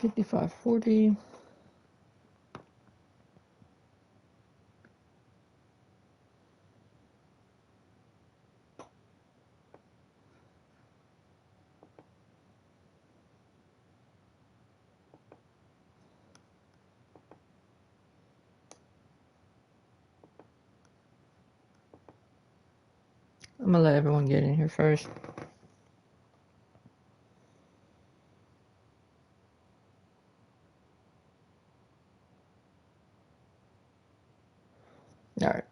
55-40. I'm gonna let everyone get in here first. All right.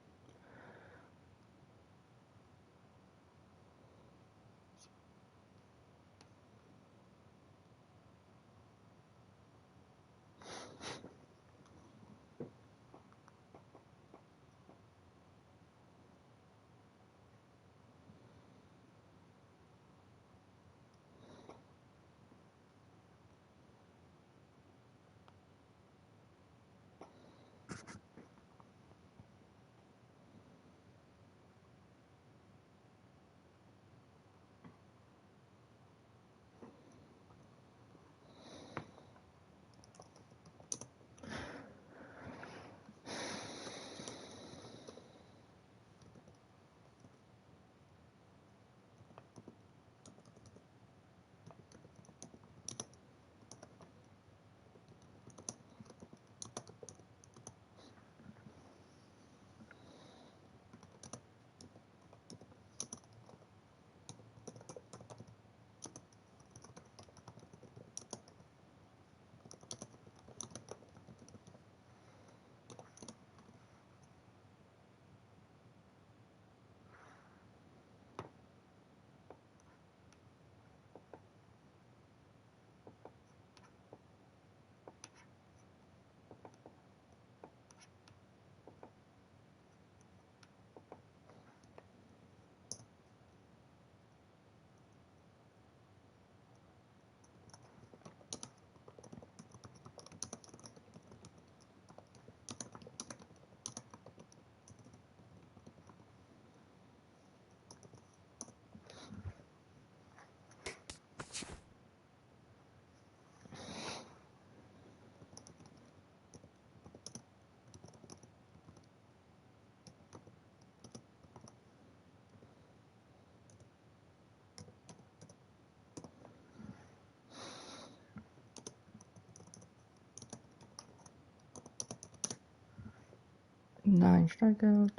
Nine strikeouts.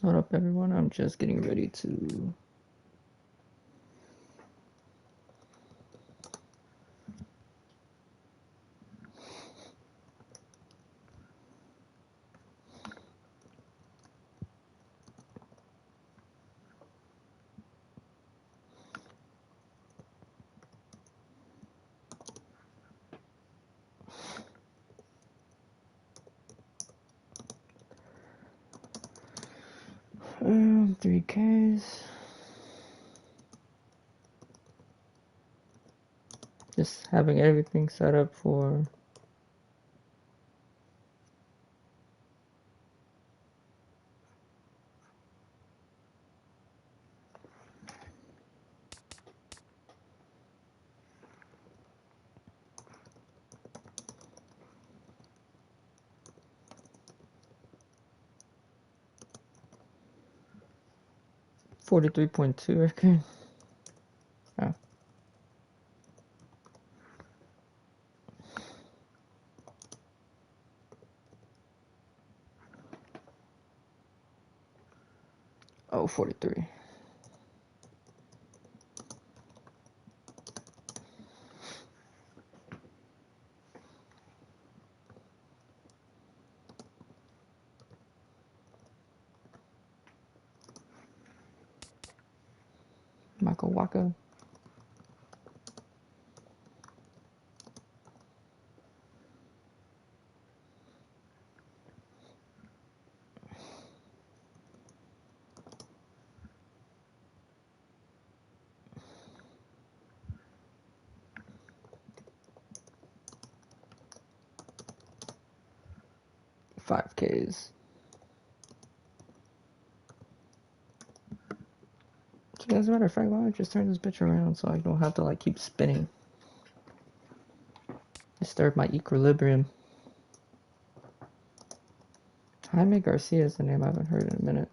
Hold up, everyone. I'm just getting ready to. Three Ks. Just having everything set up for. $43.2 record. Oh. Oh, 43. Michael Wacha. 5 Ks. So as a matter of fact, why don't I just turn this bitch around so I don't have to like keep spinning? Disturb my equilibrium. Jaime Garcia is the name I haven't heard in a minute.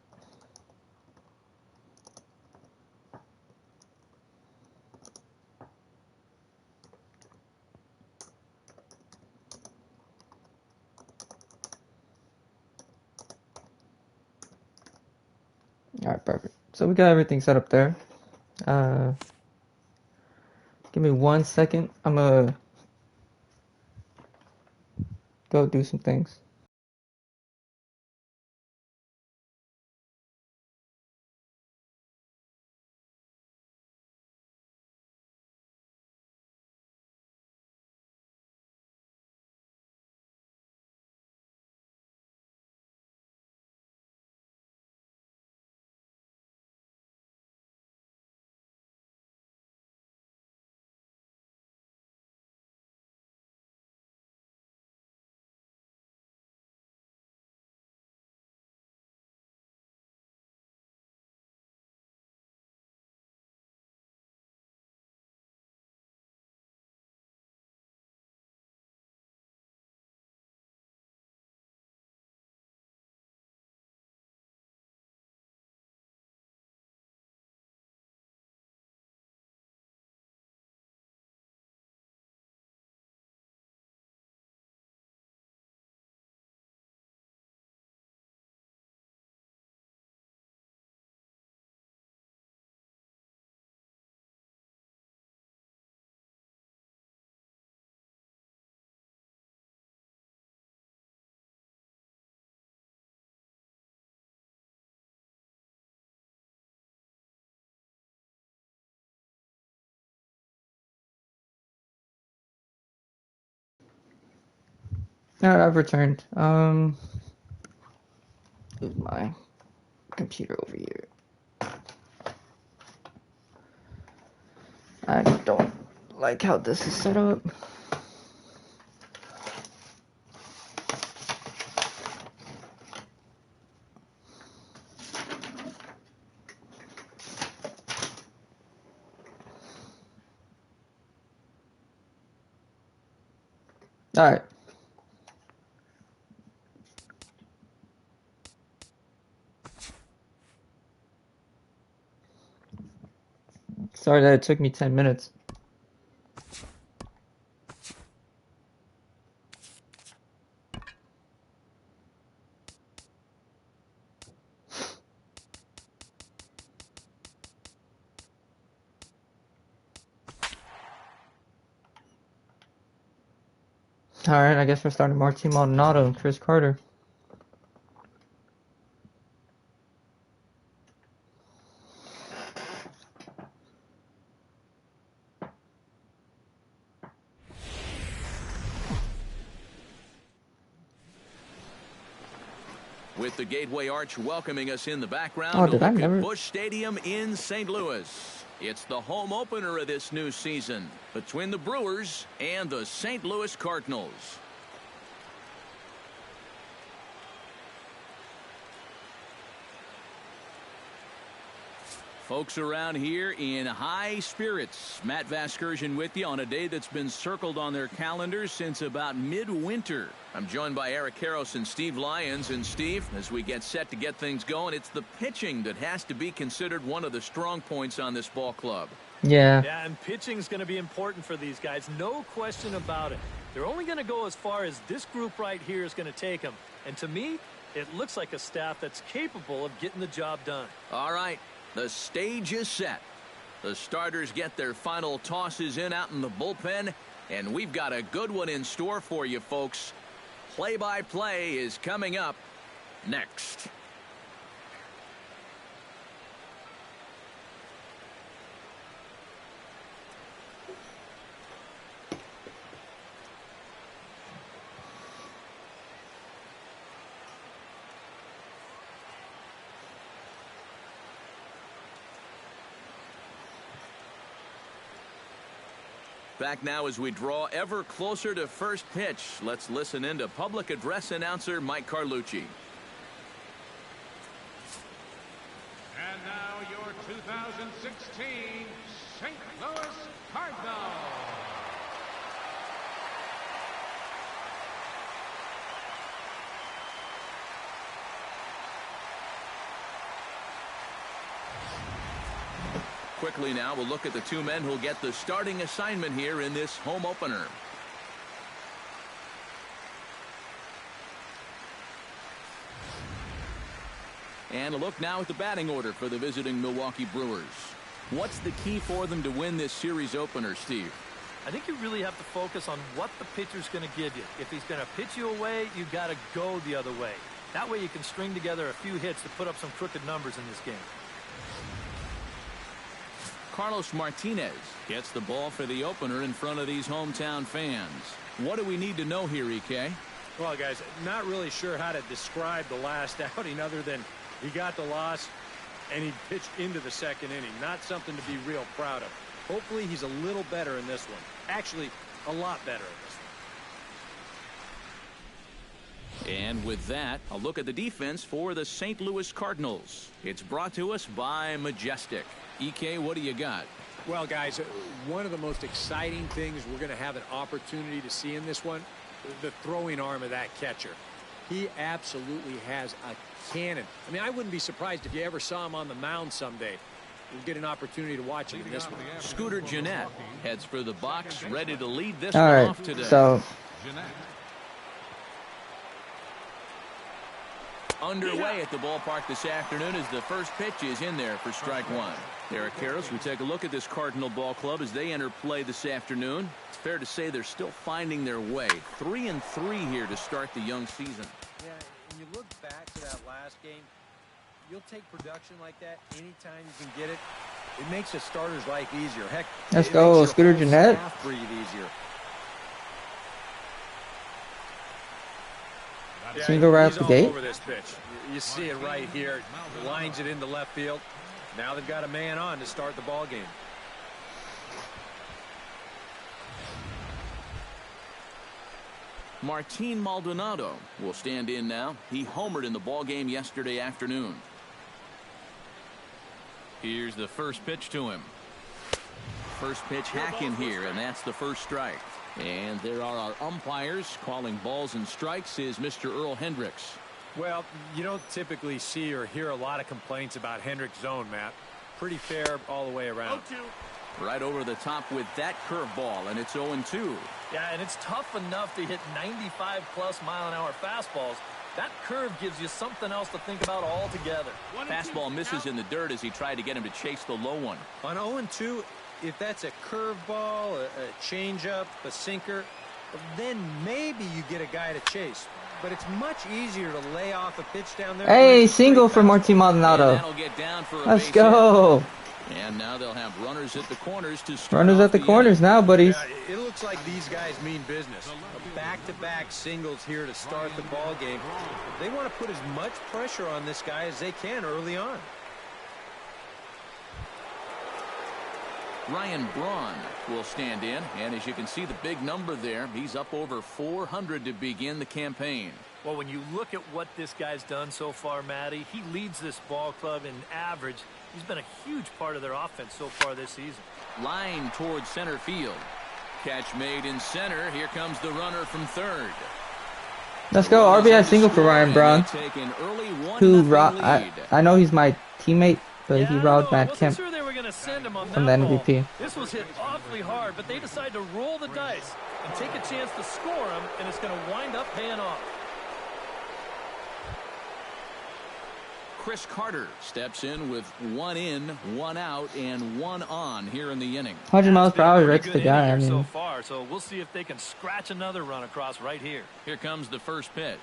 Alright, perfect. So we got everything set up there. Give me 1 second. I'm gonna go do some things. Alright, I've returned. Move my computer over here. I don't like how this is set up. Alright. Sorry that it took me 10 minutes. Alright, I guess we're starting Martin Maldonado and Chris Carter. With the Gateway Arch welcoming us in the background, Oh, did I look never... at Busch Stadium in St. Louis. It's the home opener of this new season between the Brewers and the St. Louis Cardinals. Folks around here in high spirits. Matt Vasgersian with you on a day that's been circled on their calendars since about midwinter. I'm joined by Eric Karros and Steve Lyons. And Steve, as we get set to get things going, it's the pitching that has to be considered one of the strong points on this ball club. Yeah, and pitching is going to be important for these guys. No question about it. They're only going to go as far as this group right here is going to take them. And to me, it looks like a staff that's capable of getting the job done. All right. The stage is set. The starters get their final tosses in out in the bullpen, and we've got a good one in store for you folks. Play-by-play is coming up next. Back now as we draw ever closer to first pitch. Let's listen in to public address announcer Mike Carlucci. And now your 2016 St. Louis Cardinals. Quickly now, we'll look at the two men who'll get the starting assignment here in this home opener. And a look now at the batting order for the visiting Milwaukee Brewers. What's the key for them to win this series opener, Steve? I think you really have to focus on what the pitcher's going to give you. If he's going to pitch you away, you got to go the other way. That way you can string together a few hits to put up some crooked numbers in this game. Carlos Martinez gets the ball for the opener in front of these hometown fans. What do we need to know here, EK? Well, guys, not really sure how to describe the last outing other than he got the loss and he pitched into the second inning. Not something to be real proud of. Hopefully he's a little better in this one. Actually, a lot better in this one. And with that, a look at the defense for the St. Louis Cardinals. It's brought to us by Majestic. EK, what do you got? Well, guys, one of the most exciting things we're going to have an opportunity to see in this one, the throwing arm of that catcher. He absolutely has a cannon. I mean, I wouldn't be surprised if you ever saw him on the mound someday. We'll get an opportunity to watch him in this one. Scooter Gennett heads for the box, ready to lead this All one right, off today. so underway at the ballpark this afternoon as the first pitch is in there for strike one. Eric Karros, we take a look at this Cardinal ball club as they enter play this afternoon. It's fair to say they're still finding their way. 3-3 here to start the young season. Yeah, and you look back to that last game, you'll take production like that anytime you can get it. It makes a starter's life easier. Heck, let's it go, makes Scooter your whole Gennett. staff breathe easier. Single right off the all gate. Over this pitch. You see it right here. Lines it into left field. Now they've got a man on to start the ball game. Martin Maldonado will stand in now. He homered in the ball game yesterday afternoon. Here's the first pitch to him. First pitch hack in here, and that's the first strike. And there are our umpires calling balls and strikes is Mr. Earl Hendricks. Well, you don't typically see or hear a lot of complaints about Hendricks' zone, Matt. Pretty fair all the way around. Right over the top with that curveball, and it's 0-2. Yeah, and it's tough enough to hit 95+ mile-an-hour fastballs. That curve gives you something else to think about altogether. Fastball misses in the dirt as he tried to get him to chase the low one. On 0-2, if that's a curveball, a changeup, a sinker, then maybe you get a guy to chase. But it's much easier to lay off a pitch down there. Hey, single for Martin Maldonado. That'll get down for a Let's base go. hit. And now they'll have runners at the corners to start Runners off at the inning. corners now, buddies. Yeah, it looks like these guys mean business. Back-to-back singles here to start the ball game. They want to put as much pressure on this guy as they can early on. Ryan Braun will stand in, and as you can see the big number there, he's up over 400 to begin the campaign. Well, when you look at what this guy's done so far, Matty, he leads this ball club in average. He's been a huge part of their offense so far this season. Line towards center field. Catch made in center. Here comes the runner from third. Let's go. RBI single for Ryan Braun. Who I know he's my teammate, but he robbed Matt Kemp Sure they were going to send him on from that the ball. MVP. This was hit awfully hard, but they decide to roll the dice and take a chance to score him, and it's going to wind up paying off. Chris Carter steps in with 1 in, 1 out, and 1 on here in the inning. 100 miles per hour, right to the guy. I So mean, far, so we'll see if they can scratch another run across right here. Here comes the first pitch.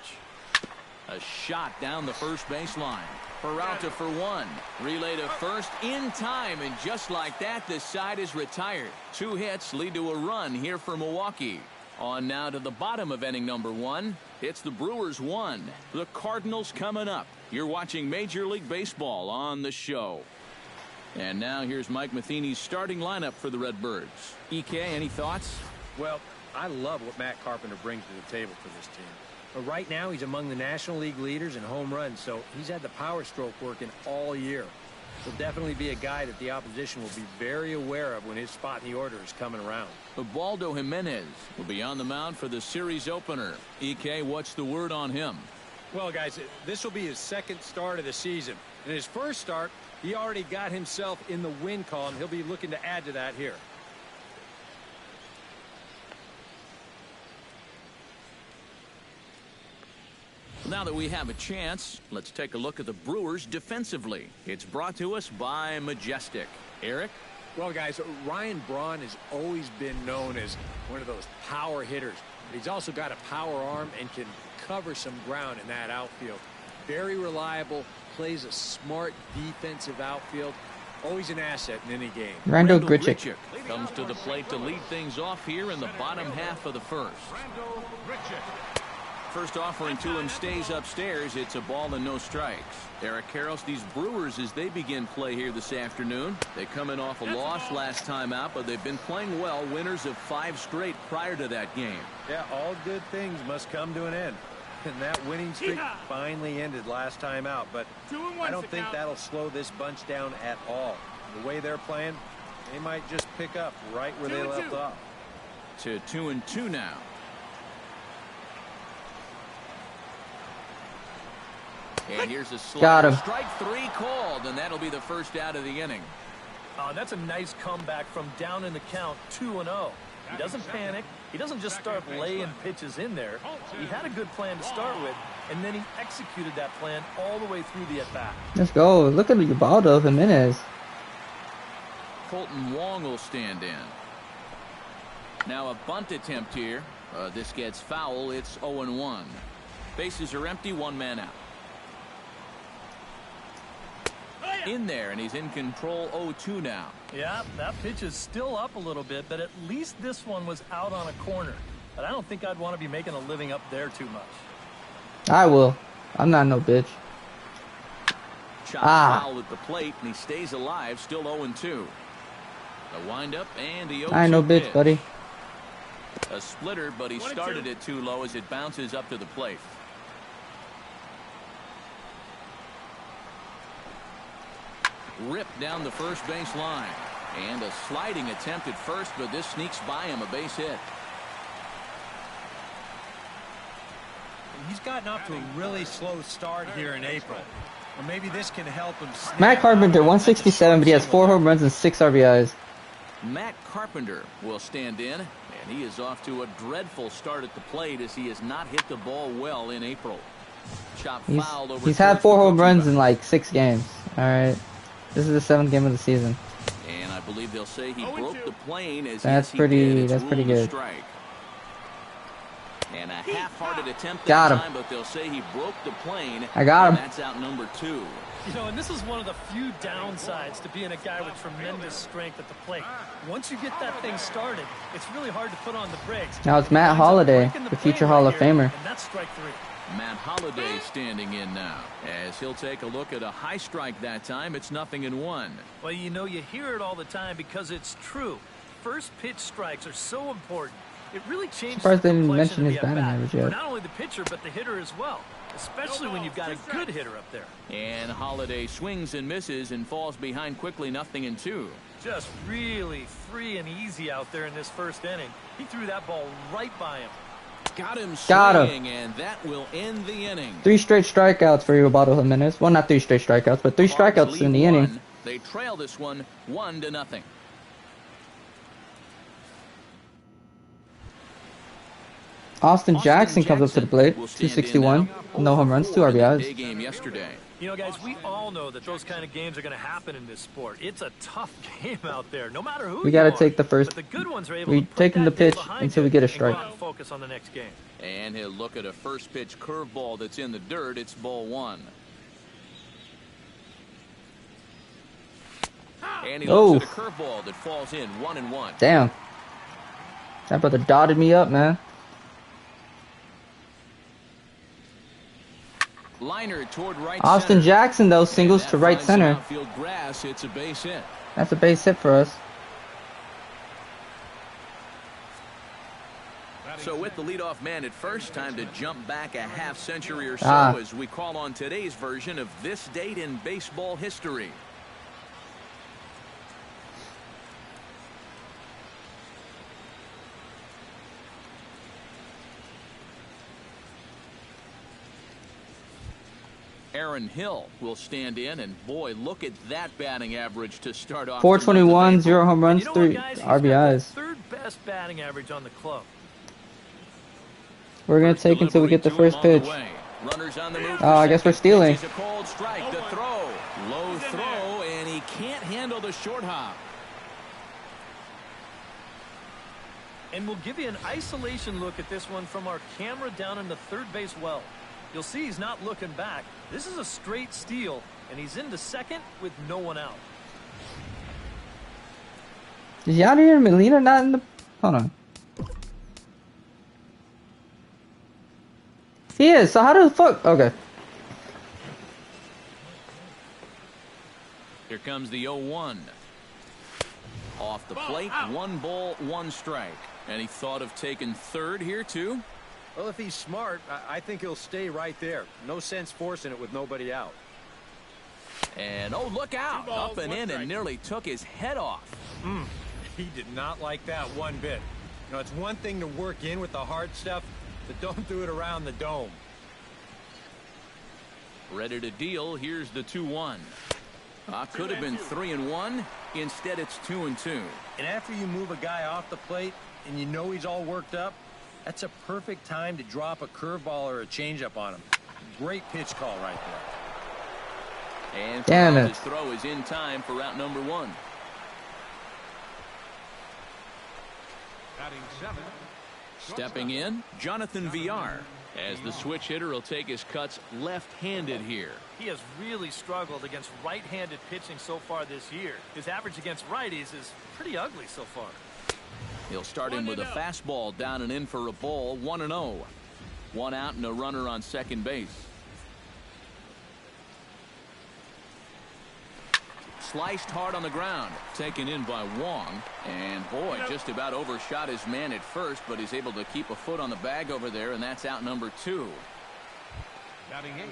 A shot down the first baseline. Peralta for 1. Relay to first in time, and just like that, the side is retired. 2 hits lead to a run here for Milwaukee. On now to the bottom of inning number 1. It's the Brewers 1. The Cardinals coming up. You're watching Major League Baseball on the show. And now here's Mike Matheny's starting lineup for the Redbirds. EK, any thoughts? Well, I love what Matt Carpenter brings to the table for this team. But right now, he's among the National League leaders in home runs, so he's had the power stroke working all year. He'll definitely be a guy that the opposition will be very aware of when his spot in the order is coming around. Ubaldo Jimenez will be on the mound for the series opener. EK, what's the word on him? Well, guys, this will be his second start of the season. In his first start, he already got himself in the win column. He'll be looking to add to that here. Now that we have a chance, let's take a look at the Brewers defensively. It's brought to us by Majestic. Eric? Well, guys, Ryan Braun has always been known as one of those power hitters. But he's also got a power arm and can cover some ground in that outfield. Very reliable, plays a smart defensive outfield. Always an asset in any game. Randall Grichuk comes to the plate to lead things off here in the bottom half of the first. First offering to him stays upstairs. It's a ball and no strikes. Eric Karros, these Brewers, as they begin play here this afternoon, they come in off a loss last time out, but they've been playing well, winners of 5 straight prior to that game. Yeah, all good things must come to an end. And that winning streak finally ended last time out, but I don't think that'll slow this bunch down at all. The way they're playing, they might just pick up right where they left off. To 2-2 now. And here's a slider. Got him. Strike 3 called, and that'll be the first out of the inning. That's a nice comeback from down in the count 2-0. He doesn't panic. He doesn't just start laying pitches in there. He had a good plan to start with, and then he executed that plan all the way through the at-bat. Let's go. Look at Ubaldo Jimenez. Colton Wong will stand in. Now a bunt attempt here. This gets foul. It's 0-1. Bases are empty. 1 man out. In there, and he's in control. 0-2 now. Yeah, that pitch is still up a little bit, but at least this one was out on a corner. But I don't think I'd want to be making a living up there too much. I will. I'm not no bitch. Shot foul at the plate, and he stays alive. Still 0-2. A windup and the 0-2 I ain't no bitch, pitch. buddy. A splitter, but he started it too low as it bounces up to the plate. Ripped down the first base line. And a sliding attempt at first, but this sneaks by him, a base hit. He's gotten off to a really slow start here in April. Or maybe this can help him. Matt Carpenter, 167, but he has 4 home runs and 6 RBIs. Matt Carpenter will stand in, and he is off to a dreadful start at the plate as he has not hit the ball well in April. Chop fouled over. He's had 4 home runs in like 6 games. All right. This is the 7th game of the season. And I believe they'll say he broke the plane as that's pretty good. Strike. And a half-hearted attempt got him. Time, but they'll say he broke the plane. I got him. That's out number 2. You know, and this is one of the few downsides to being a guy with tremendous strength at the plate. Once you get that thing started, it's really hard to put on the brakes. Now it's Matt Holliday, the future Hall of Famer. And that's strike 3. Matt Holliday standing in now as he'll take a look at a high strike that time. It's 0-1. Well, you know, you hear it all the time because it's true. First pitch strikes are so important. It really changes the they didn't complexion mention of his the batting at-bat average yet. for not only the pitcher but the hitter as well, especially when you've got a good hitter up there. And Holliday swings and misses and falls behind quickly. 0-2. Just really free and easy out there in this first inning. He threw that ball right by him. Got him Got swinging, and that will end the inning. 3 straight strikeouts for Ubaldo Jimenez. Well, not 3 straight strikeouts, but 3 strikeouts in the inning. They trail this one 1-0. Austin Jackson comes up to the plate. 261. No home runs, 2 RBIs. Game yesterday. You know, guys, we all know that those kind of games are going to happen in this sport. It's a tough game out there, no matter who. We got to take the first. But the good ones are able We to put taking the that game pitch behind until you we get a and go strike. out and focus on the next game. And he'll look at a first pitch curveball that's in the dirt. It's ball 1. And he looks at a curveball that falls in 1-1. Damn. That brother dotted me up, man. Liner toward right Austin center. Jackson, though, singles And to that right finds some center. outfield grass. It's a base hit. That's a base hit for us. So with the leadoff man at first, time to jump back a half century or so as we call on today's version of this date in baseball history. Aaron Hill will stand in, and boy, look at that batting average to start off. 421, 0 home runs, 3 Guys, RBIs. Third best batting average on the club. We're gonna take until we get the first pitch. Runners on the move. Oh, I guess we're stealing. A cold strike. The throw, low throw, and he can't handle the short hop. And we'll give you an isolation look at this one from our camera down in the third base well. You'll see he's not looking back. This is a straight steal, and he's into second with no one out. Is Yadier and Molina not in the... Hold on. He is, so how the fuck... Okay. Here comes the 0-1. Off the plate, 1 ball, 1 strike. And he thought of taking third here, too? Well, if he's smart, I think he'll stay right there. No sense forcing it with nobody out. And, oh, look out. Up and in and nearly took his head off. He did not like that one bit. You know, it's one thing to work in with the hard stuff, but don't do it around the dome. Ready to deal. Here's the 2-1. Could have been 3-1. Instead, it's 2-2. And after you move a guy off the plate and you know he's all worked up, that's a perfect time to drop a curveball or a changeup on him. Great pitch call right there. And damn it. His throw is in time for route number 1. Batting 7. Stepping in, Jonathan Villar, as the switch hitter will take his cuts left-handed here. He has really struggled against right-handed pitching so far this year. His average against righties is pretty ugly so far. He'll start in with a fastball down and in for a ball, 1-0. 1 out and a runner on second base. Sliced hard on the ground, taken in by Wong, and boy, just about overshot his man at first, but he's able to keep a foot on the bag over there, and that's out number 2. Batting 8.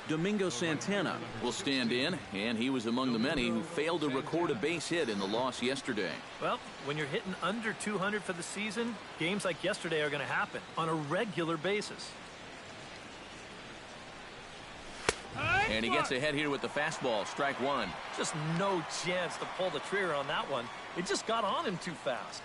Domingo Santana will stand in, and he was among the many who failed to record a base hit in the loss yesterday. Well, when you're hitting under 200 for the season, games like yesterday are going to happen on a regular basis. And he gets ahead here with the fastball, strike 1. Just no chance to pull the trigger on that one. It just got on him too fast.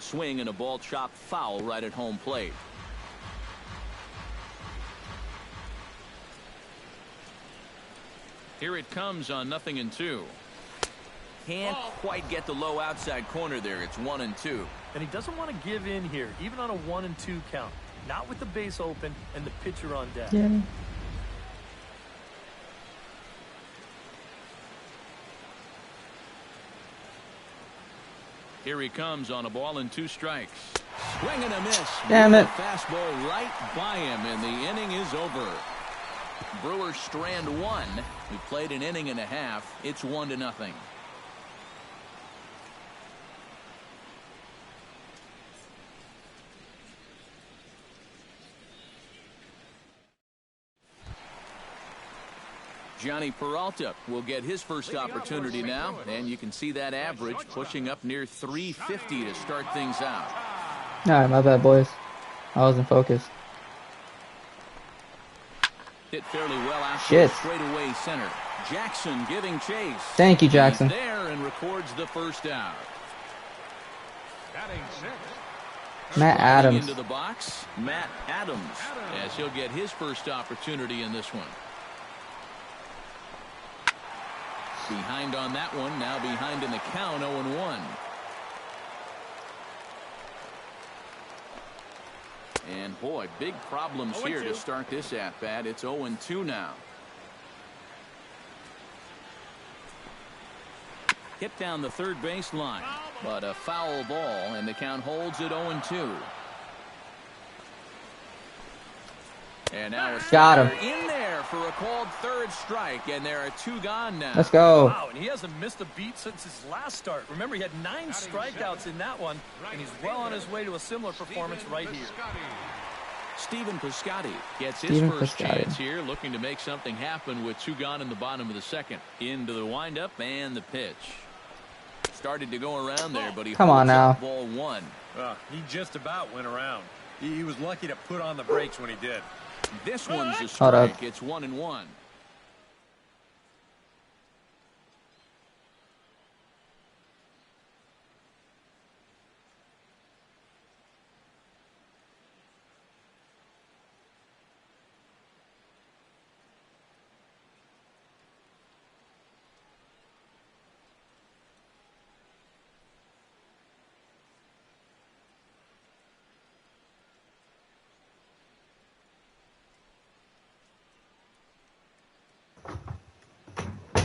Swing and a ball chopped foul right at home plate. Here it comes on 0-2. Can't quite get the low outside corner there. It's 1-2. And he doesn't want to give in here, even on a 1-2 count. Not with the base open and the pitcher on deck. Yeah. Here he comes on a ball and 2 strikes. Swing and a miss. Damn it. Fastball right by him, and the inning is over. Brewers strand 1. We played an inning and a half. It's 1-0. Johnny Peralta will get his first opportunity now, and you can see that average pushing up near 350 to start things out. Alright, my bad, boys. I wasn't focused. Hit fairly well out Shit. straightaway center. Jackson giving chase. Thank you, Jackson. He's there and records the first out. Batting 6. Matt Adams. Into the box, Matt Adams, as he'll get his first opportunity in this one. Behind on that one, now behind in the count, 0-1. And boy, big problems here to start this at-bat. It's 0-2 now. hit down the third baseline, but a foul ball, and the count holds at 0-2. And now it's got him in there for a called third strike, and there are 2 gone now. Let's go. Wow, and he hasn't missed a beat since his last start. Remember, he had 9 strikeouts in that one, and he's well on his way to a similar performance right here. Steven Piscotty gets his first chance here, looking to make something happen with 2 gone in the bottom of the second. Into the windup and the pitch. Started to go around there, but he come on now. Ball 1. He just about went around. He was lucky to put on the brakes when he did. This one's a strike. It's 1-1.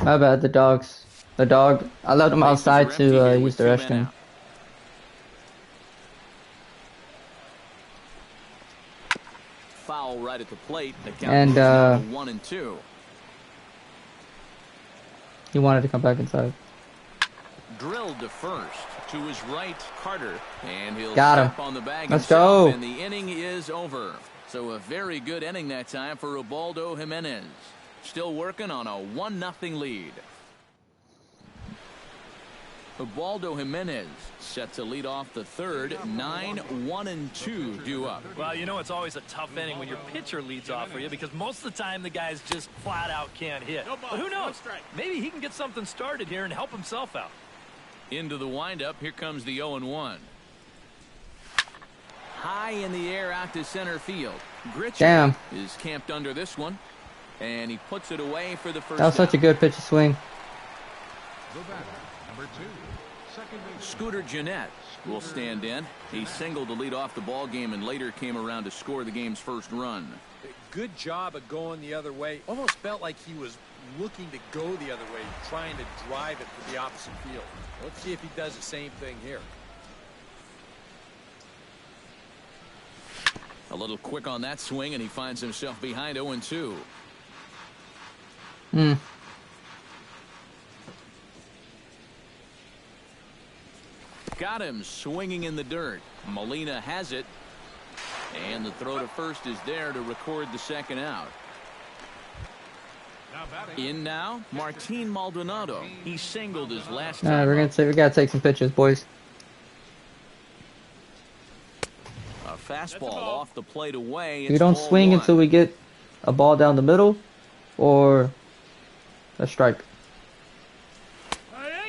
My bad, the dog. I left him outside to use the restroom. Foul right at the plate. The count And 1-2. He wanted to come back inside. Drilled to first. To his right, Carter. And he'll got him. step on the bag Let's himself, go. and the inning is over. So a very good inning that time for Ubaldo Jimenez. Still working on a 1-0 lead. Ubaldo Jimenez set to lead off the third. 9-1-2 due up. Well, you know it's always a tough inning when your pitcher leads off for you because most of the time the guys just flat out can't hit. But who knows? Maybe he can get something started here and help himself out. Into the windup. Here comes the 0-1. High in the air out to center field. Gritcher is camped under this one. And he puts it away for the first. That was such a good pitch to swing. Number 2, second base. Scooter Jimenez will stand in. He singled to lead off the ball game and later came around to score the game's first run. Good job of going the other way. Almost felt like he was looking to go the other way, trying to drive it to the opposite field. Let's see if he does the same thing here. A little quick on that swing, and he finds himself behind 0-2. Got him swinging in the dirt. Molina has it. And the throw to first is there to record the second out. In now, Martin Maldonado. He singled his last time. All right, we gotta take some pitches, boys. A fastball off the plate away. We don't swing until we get a ball down the middle or a strike.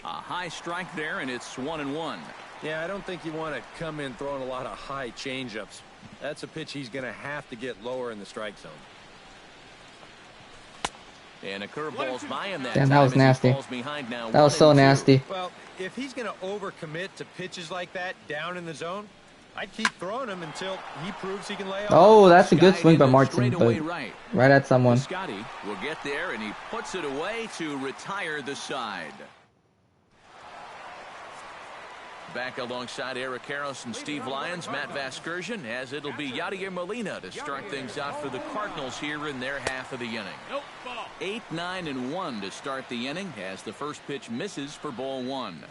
A high strike there, and it's 1-1. Yeah, I don't think you want to come in throwing a lot of high changeups. That's a pitch he's going to have to get lower in the strike zone. And a curveball's by him that Damn, that was nasty. That was so nasty. Well, if he's going to overcommit to pitches like that down in the zone, I'd keep throwing him until he proves he can lay off. Oh, that's a good swing by Martin, but right at someone. Scotty will get there, and he puts it away to retire the side. Back alongside Eric Karros and Steve Lyons, Matt Vasgersian, as it'll be Yadier Molina to start things out for the Cardinals here in their half of the inning. 8-9-1 to start the inning as the first pitch misses for ball 1.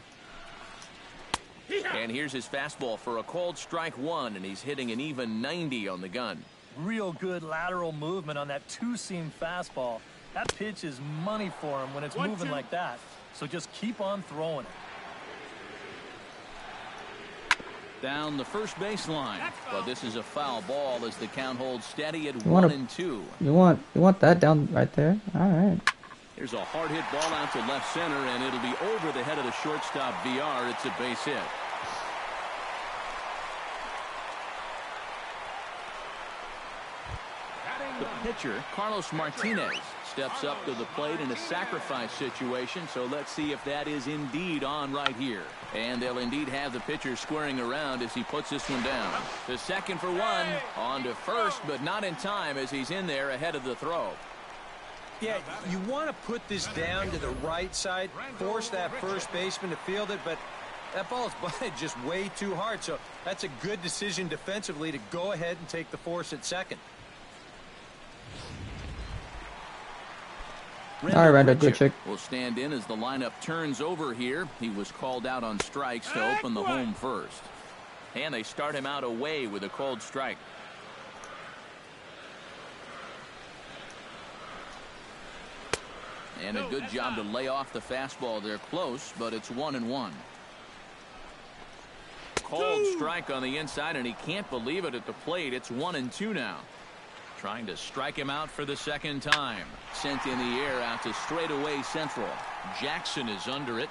And here's his fastball for a called strike 1, and he's hitting an even 90 on the gun. Real good lateral movement on that two-seam fastball. That pitch is money for him when it's moving like that. So just keep on throwing it. Down the first baseline, but this is a foul ball as the count holds steady at 1-2. You want that down right there? All right. Here's a hard hit ball out to left center, and it'll be over the head of the shortstop VR. It's a base hit. The pitcher, Carlos Martinez, steps up to the plate in a sacrifice situation, so let's see if that is indeed on right here. And they'll indeed have the pitcher squaring around as he puts this one down. To second for one, on to first, but not in time as he's in there ahead of the throw. Yeah, you want to put this down to the right side, force that first baseman to field it, but that ball is butted just way too hard. So that's a good decision defensively to go ahead and take the force at second. All right, Randall, good check. Will stand in as the lineup turns over here. He was called out on strikes to open the home first. And they start him out away with a called strike. And a good job to lay off the fastball there close, but it's 1-1. Called strike on the inside, and he can't believe it at the plate. It's 1-2 now. Trying to strike him out for the second time. Sent in the air out to straightaway central. Jackson is under it.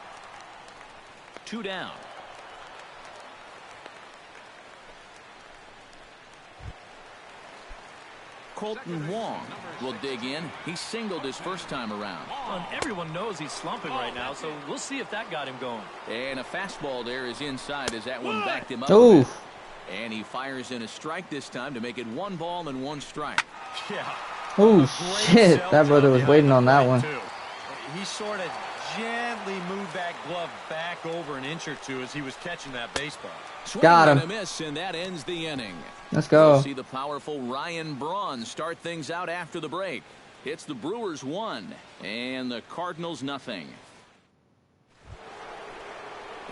2 down. Colton Wong will dig in. He singled his first time around. And everyone knows he's slumping right now, so we'll see if that got him going. And a fastball there is inside as that one backed him up. Ooh. And he fires in a strike this time to make it 1 ball and 1 strike. Yeah. Oh, shit. That brother was waiting on that one. He sort of gently moved that glove back over an inch or two as he was catching that baseball. Got him. Swing and a miss, and that ends the inning. Let's go. We'll see the powerful Ryan Braun start things out after the break. It's the Brewers 1 and the Cardinals nothing.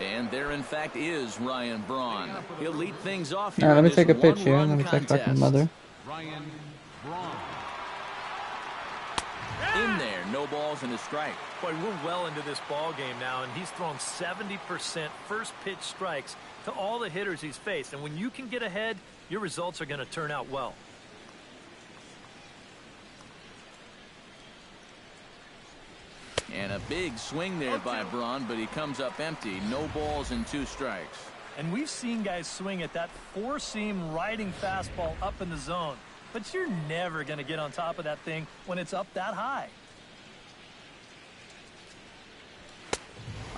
And there, in fact, is Ryan Braun. He'll lead things off here. All right, let me take a pitch here. Let me check back my mother. Ryan Braun. In there, no balls and a strike. Boy, we're well into this ball game now, and he's thrown 70% first pitch strikes to all the hitters he's faced. And when you can get ahead, your results are going to turn out well. And a big swing there by Braun, but he comes up empty. No balls and 2 strikes. And we've seen guys swing at that 4-seam riding fastball up in the zone. But you're never going to get on top of that thing when it's up that high.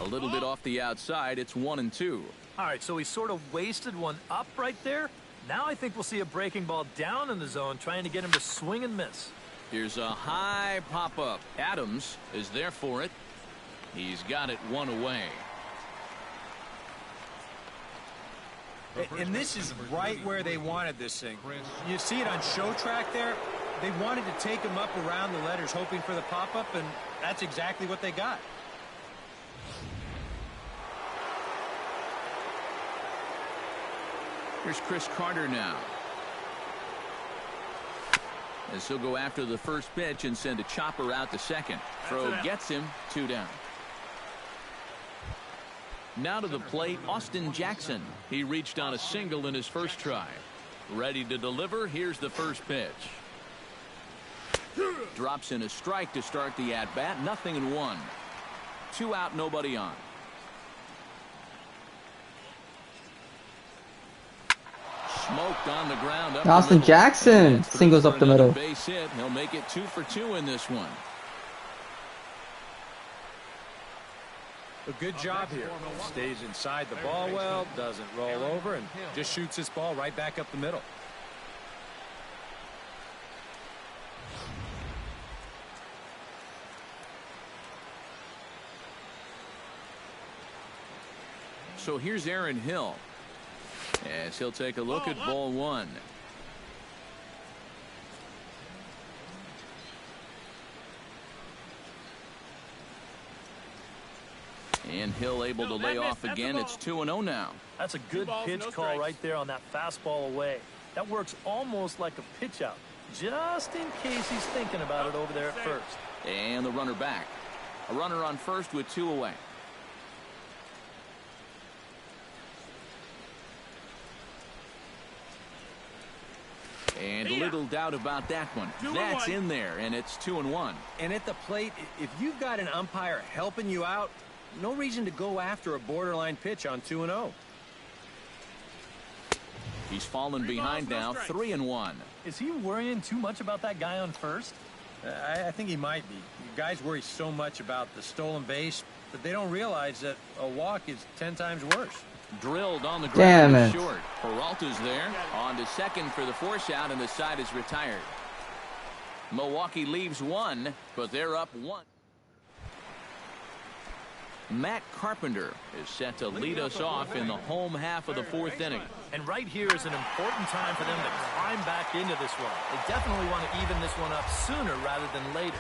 A little bit off the outside. It's 1-2. All right, so he sort of wasted one up right there. Now I think we'll see a breaking ball down in the zone, trying to get him to swing and miss. Here's a high pop-up. Adams is there for it. He's got it 1 away. And this is right where they wanted this thing. You see it on show track there. They wanted to take him up around the letters, hoping for the pop-up, and that's exactly what they got. Here's Chris Carter now. As he'll go after the first pitch and send a chopper out to second. Throw gets him, 2 down. Now to the plate, Austin Jackson. He reached on a single in his first try. Ready to deliver. Here's the first pitch. Drops in a strike to start the at-bat. 0-1. 2 out, nobody on. Smoked on the ground. Austin Jackson singles up the middle. Base hit. He'll make it 2 for 2 in this one. A good job here. Stays inside the ball well, doesn't roll over, and just shoots this ball right back up the middle. So here's Aaron Hill. As he'll take a look at ball 1. And Hill able to lay off again. It's 2-0 now. That's a good pitch call right there on that fastball away. That works almost like a pitch out, just in case he's thinking about it over there at first. And the runner back. A runner on first with 2 away. And little doubt about that one. That's in there, and it's 2-1. And at the plate, if you've got an umpire helping you out, no reason to go after a borderline pitch on 2-0. He's fallen behind now, 3-1. Is he worrying too much about that guy on first? I think he might be. Guys worry so much about the stolen base, but they don't realize that a walk is 10 times worse. Drilled on the Damn ground it. short. Peralta's there. On to second for the force out, and the side is retired. Milwaukee leaves one, but they're up one. Matt Carpenter is set to lead us off in the home half of the fourth inning. And right here is an important time for them to climb back into this one. They definitely want to even this one up sooner rather than later.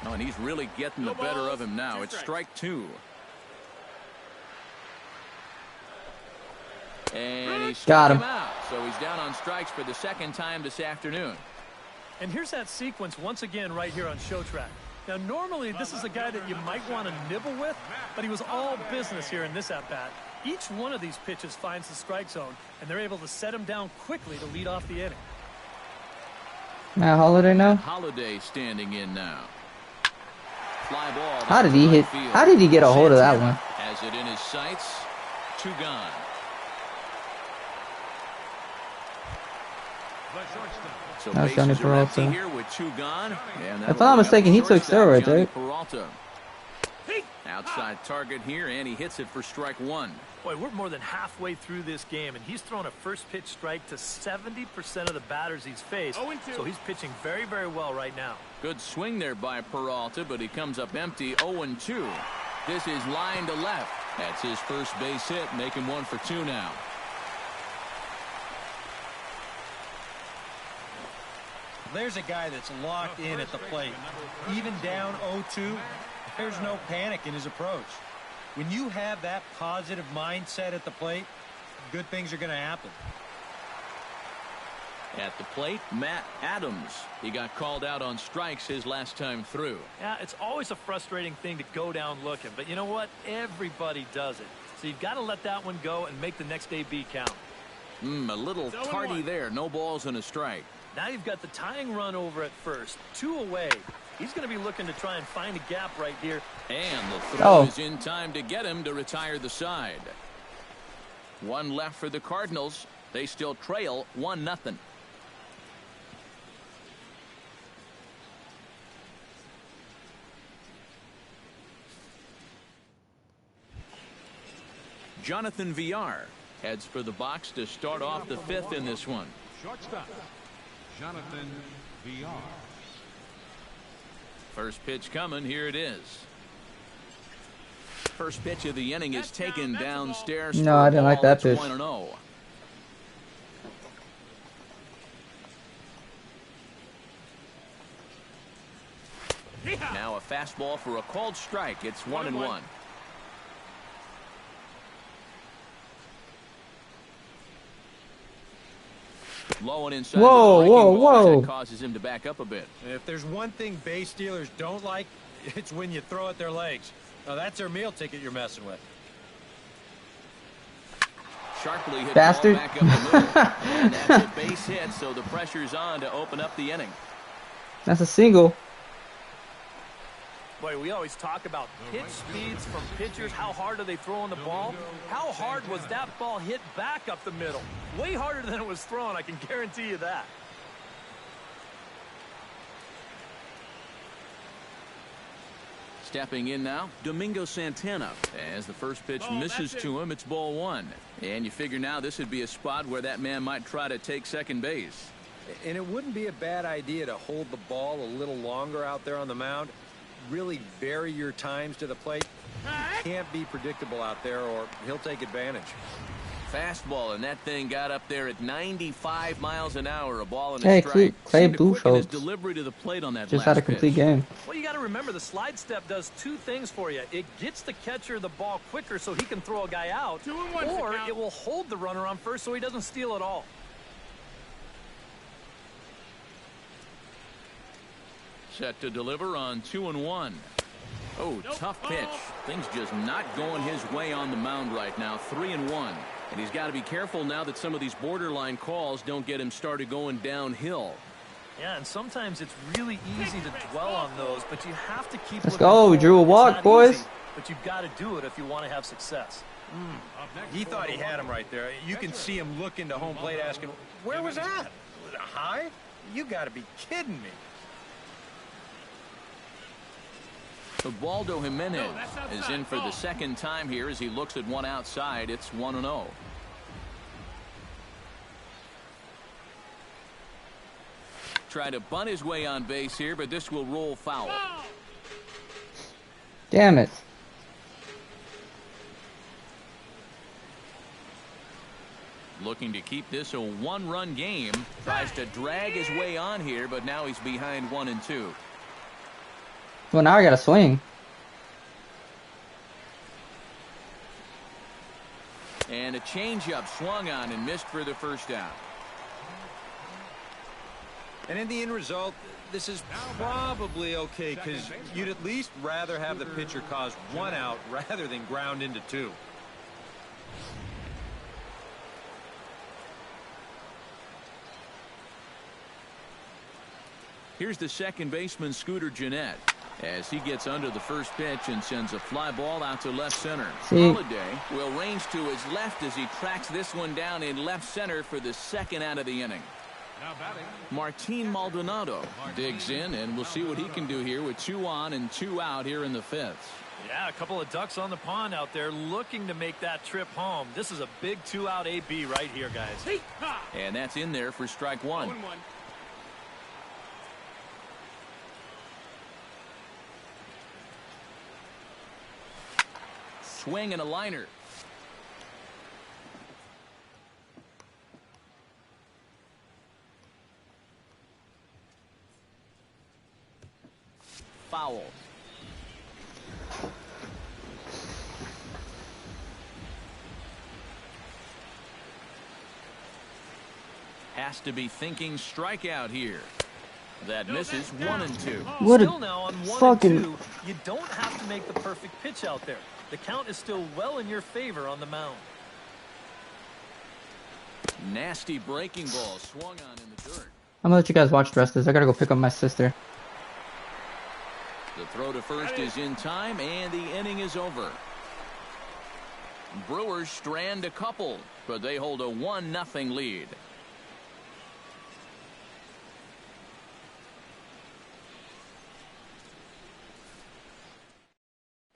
Oh, and he's really getting the better of him now. It's strike two. And he got him out. So he's down on strikes for the second time this afternoon. And here's that sequence once again right here on Show Track. Now, normally, this is a guy that you might want to nibble with, but he was all business here in this at-bat. Each one of these pitches finds the strike zone, and they're able to set him down quickly to lead off the inning. Matt Holliday now. Holliday standing in now. Fly ball. How did he hit? How did he get a hold of that one? Has it in his sights. Two gone. So That's Johnny Peralta. Here with two gone. If I'm not mistaken, he took steroids, right? Peralta. Outside target here, and he hits it for strike one. Boy, we're more than halfway through this game, and he's thrown a first pitch strike to 70% of the batters he's faced. So he's pitching very, very well right now. Good swing there by Peralta, but he comes up empty. 0-2. This is line to left. That's his first base hit, making one for two now. There's a guy that's locked in at the plate. Even down 0-2, there's no panic in his approach. When you have that positive mindset at the plate, good things are going to happen. At the plate, Matt Adams. He got called out on strikes his last time through. Yeah, it's always a frustrating thing to go down looking, but you know what? Everybody does it. So you've got to let that one go and make the next AB count. A little tardy there. No balls and a strike. Now you've got the tying run over at first. 2 away. He's going to be looking to try and find a gap right here. And the throw is in time to get him to retire the side. One left for the Cardinals. They still trail 1-0. Jonathan Villar heads for the box to start off the fifth in this one. Shortstop, Jonathan Villar. First pitch coming. Here it is. First pitch of the inning is taken downstairs. No, I didn't like that pitch. 1-0. Now a fastball for a called strike. It's 1-1. Low and inside. Whoa. That causes him to back up a bit. If there's one thing base stealers don't like, it's when you throw at their legs. Now that's their meal ticket you're messing with. Sharply hit bastard. Ball back up the middle. And that's a base hit, so the pressure's on to open up the inning. That's a single. Boy, we always talk about pitch speeds from pitchers. How hard are they throwing the ball? How hard was that ball hit back up the middle? Way harder than it was thrown, I can guarantee you that. Stepping in now, Domingo Santana. As the first pitch misses to him, it's ball one. And you figure now this would be a spot where that man might try to take second base. And it wouldn't be a bad idea to hold the ball a little longer out there on the mound. Really vary your times to the plate. You can't be predictable out there or he'll take advantage. Fastball, and that thing got up there at 95 miles an hour. A ball and a strike. Clay Blue his delivery to the plate on that just last had a complete pitch. game. Well, you got to remember the slide step does two things for you. It gets the catcher the ball quicker so he can throw a guy out, or it will hold the runner on first so he doesn't steal it all. Set to deliver on 2-1. Oh, tough pitch. Things just not going his way on the mound right now. 3-1. And he's got to be careful now that some of these borderline calls don't get him started going downhill. Yeah, and sometimes it's really easy to dwell on those, but you have to keep Let's looking go. We forward. drew a It's walk, not boys. easy, but you've got to do it if you want to have success. He thought he had him right there. You can see him looking to home plate asking, where was that? Was it high? You got to be kidding me. Ubaldo Jimenez is in for the second time here as he looks at one outside. It's 1-0. try to bunt his way on base here, but this will roll foul. Damn it. Looking to keep this a one-run game. Tries to drag his way on here, but now he's behind 1-2. Well, now I gotta swing. And a changeup swung on and missed for the first out. And in the end result, this is probably okay because you'd at least rather have the pitcher cause 1 out rather than ground into 2. Here's the second baseman, Scooter Gennett, as he gets under the first pitch and sends a fly ball out to left center. Holiday will range to his left as he tracks this one down in left center for the second out of the inning. Martin Maldonado digs in, and we'll see what he can do here with 2 on and 2 out here in the 5th. Yeah, a couple of ducks on the pond out there looking to make that trip home. This is a big 2-out AB right here, guys. And that's in there for strike 1. Swing and a liner. Foul. Has to be thinking strikeout here. That misses 1-2. What Still now on 1-2. You don't have to make the perfect pitch out there. The count is still well in your favor on the mound. Nasty breaking ball swung on in the dirt. I'm gonna let you guys watch the rest of this. I gotta go pick up my sister. The throw to first is in time, and the inning is over. Brewers strand a couple, but they hold a 1-0 lead.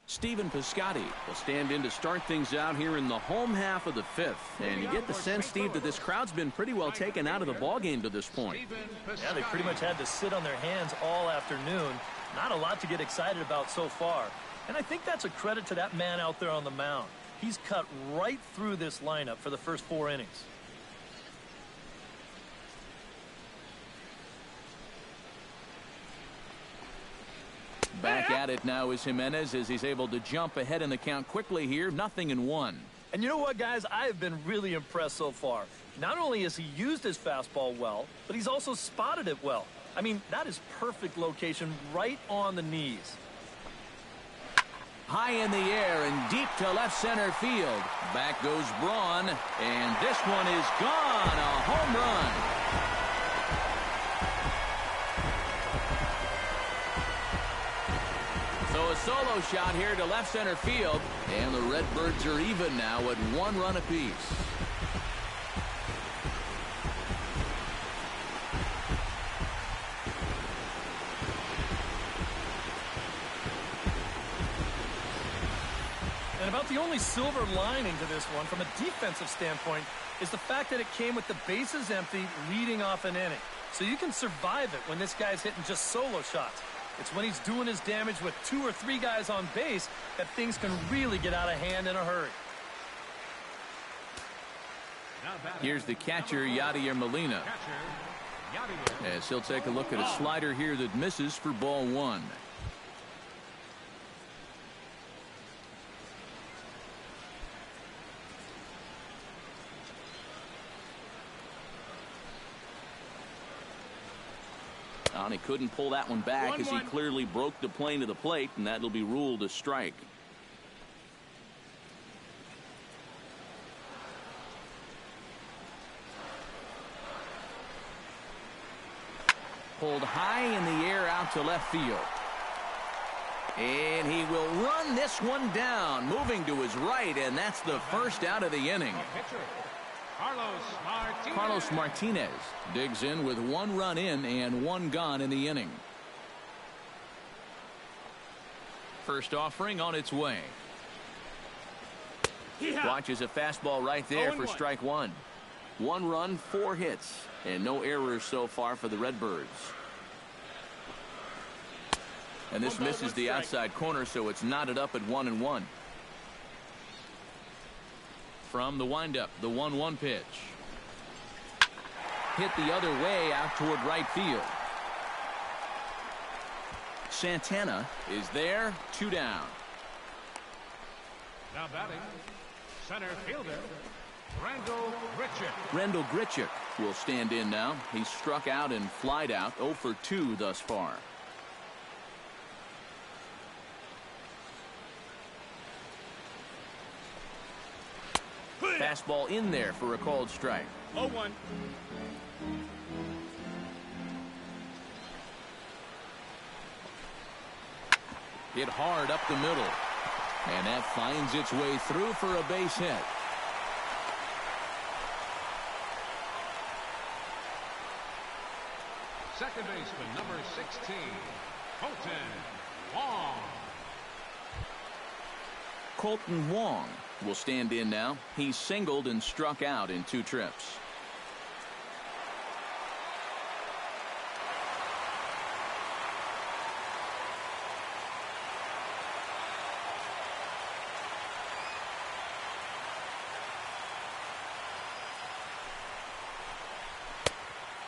Stephen Piscotty will stand in to start things out here in the home half of the 5th. And you get the sense, Steve, that this crowd's been pretty well taken out of the ballgame to this point. Yeah, they pretty much had to sit on their hands all afternoon. Not a lot to get excited about so far. And I think that's a credit to that man out there on the mound. He's cut right through this lineup for the first 4 innings. Back at it now is Jimenez as he's able to jump ahead in the count quickly here. 0-1. And you know what, guys? I have been really impressed so far. Not only has he used his fastball well, but he's also spotted it well. I mean, that is perfect location right on the knees. High in the air and deep to left center field. Back goes Braun, and this one is gone. A home run. So a solo shot here to left center field, and the Redbirds are even now at 1 run apiece. And about the only silver lining to this one from a defensive standpoint is the fact that it came with the bases empty leading off an inning. So you can survive it when this guy's hitting just solo shots. It's when he's doing his damage with 2 or 3 guys on base that things can really get out of hand in a hurry. Here's the catcher, Yadier Molina, as he'll take a look at a slider here that misses for ball 1. He couldn't pull that one back as he clearly broke the plane of the plate, and that'll be ruled a strike. Pulled high in the air out to left field. And he will run this one down, moving to his right, and that's the first out of the inning. Carlos Martinez digs in with 1 run in and 1 gone in the inning. First offering on its way. Watches a fastball right there for strike 1. 1 run, 4 hits, and no errors so far for the Redbirds. And this misses the outside corner, so it's knotted up at 1-1. From the windup, the 1-1 pitch. Hit the other way out toward right field. Santana is there, 2 down. Now batting, center fielder, Randall Grichuk will stand in now. He's struck out and flied out, 0 for 2 thus far. Fastball in there for a called strike. 0-1. Hit hard up the middle. And that finds its way through for a base hit. Second baseman, number 16, Colton Wong. Colton Wong will stand in now. He's singled and struck out in 2 trips.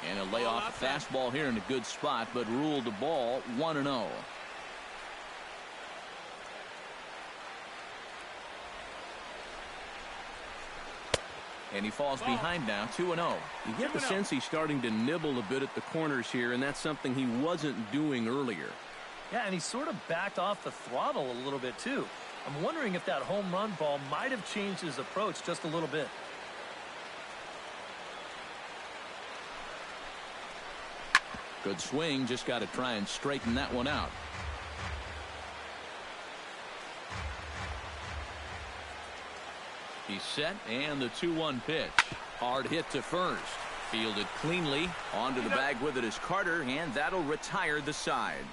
And a layoff fastball here in a good spot, but ruled the ball 1-0. And he falls behind now, 2-0. You get the sense he's starting to nibble a bit at the corners here, and that's something he wasn't doing earlier. Yeah, and he sort of backed off the throttle a little bit, too. I'm wondering if that home run ball might have changed his approach just a little bit. Good swing, just got to try and straighten that one out. He's set, and the 2-1 pitch. Hard hit to first. Fielded cleanly. Onto the bag with it is Carter, and that'll retire the side.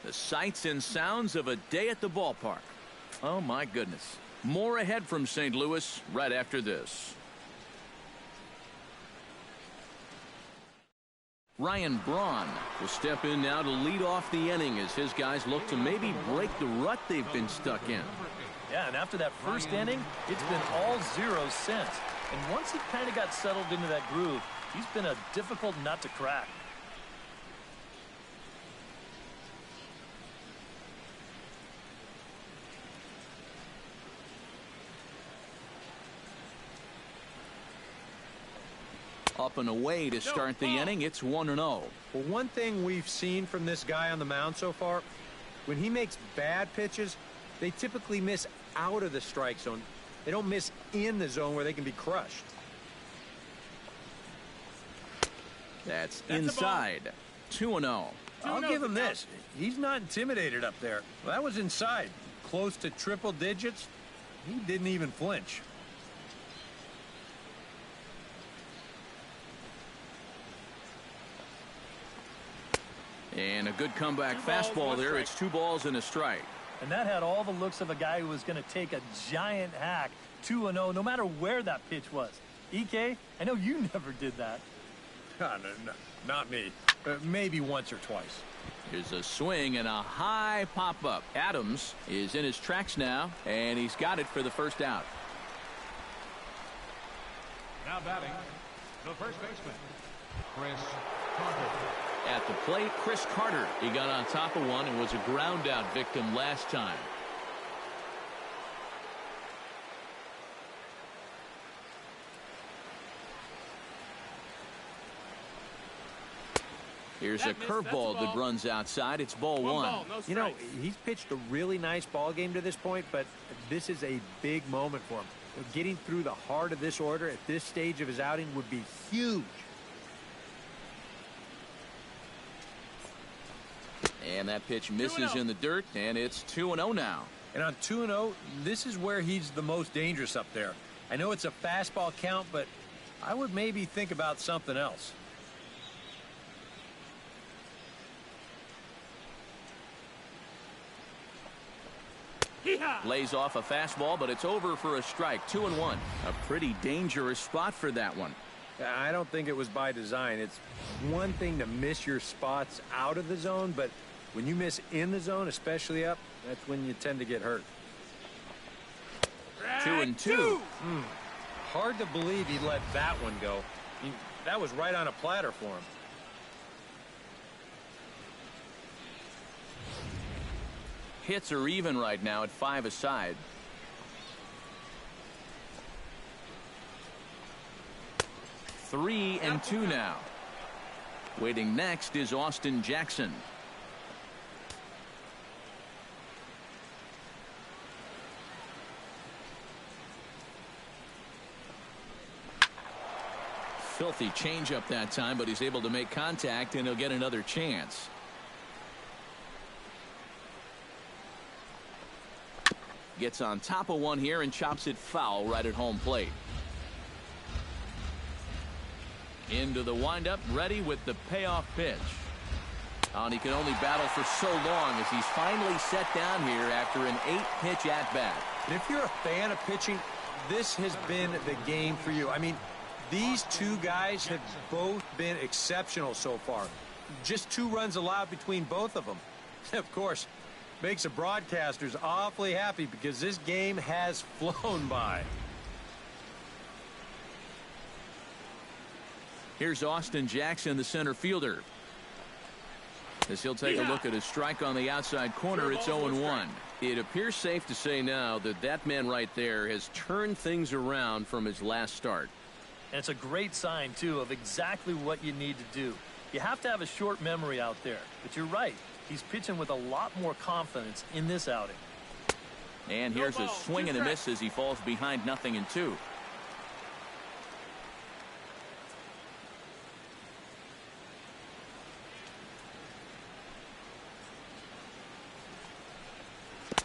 The sights and sounds of a day at the ballpark. Oh, my goodness. More ahead from St. Louis right after this. Ryan Braun will step in now to lead off the inning as his guys look to maybe break the rut they've been stuck in. Yeah, and after that first inning, it's been all zeros since. And once he kind of got settled into that groove, he's been a difficult nut to crack. Up and away to start the inning. It's 1-0. Well, one thing we've seen from this guy on the mound so far, when he makes bad pitches, they typically miss out of the strike zone. They don't miss in the zone where they can be crushed. That's inside. 2-0. I'll give him this. He's not intimidated up there. Well, that was inside. Close to triple digits. He didn't even flinch. And a good comeback fastball there. It's 2 balls and a strike. And that had all the looks of a guy who was going to take a giant hack. 2-0, no matter where that pitch was. EK, I know you never did that. No, not me. Maybe once or twice. Here's a swing and a high pop-up. Adams is in his tracks now, and he's got it for the first out. Now batting, the first baseman, Chris Carter. At the plate, Chris Carter. He got on top of one and was a ground out victim last time. Here's a curveball that runs outside. It's ball 1. You know, he's pitched a really nice ball game to this point, but this is a big moment for him. Getting through the heart of this order at this stage of his outing would be huge. And that pitch misses in the dirt, and it's 2-0 now. And on 2-0, this is where he's the most dangerous up there. I know it's a fastball count, but I would maybe think about something else. Lays off a fastball, but it's over for a strike. 2-1. A pretty dangerous spot for that one. I don't think it was by design. It's one thing to miss your spots out of the zone, but when you miss in the zone, especially up, that's when you tend to get hurt. 2-2. Hard to believe he let that one go. I mean, that was right on a platter for him. Hits are even right now at 5 aside. Three and 2 now. Waiting next is Austin Jackson. Filthy changeup that time, but he's able to make contact, and he'll get another chance. Gets on top of one here and chops it foul right at home plate. Into the windup, ready with the payoff pitch. And he can only battle for so long as he's finally set down here after an 8-pitch at-bat. And if you're a fan of pitching, this has been the game for you. I mean, these two guys have both been exceptional so far. Just 2 runs allowed between both of them. Of course, makes the broadcasters awfully happy because this game has flown by. Here's Austin Jackson, the center fielder. As he'll take a look at his strike on the outside corner, it's 0-1. It appears safe to say now that that man right there has turned things around from his last start. And it's a great sign, too, of exactly what you need to do. You have to have a short memory out there. But you're right. He's pitching with a lot more confidence in this outing. And here's a swing and a miss as he falls behind 0-2.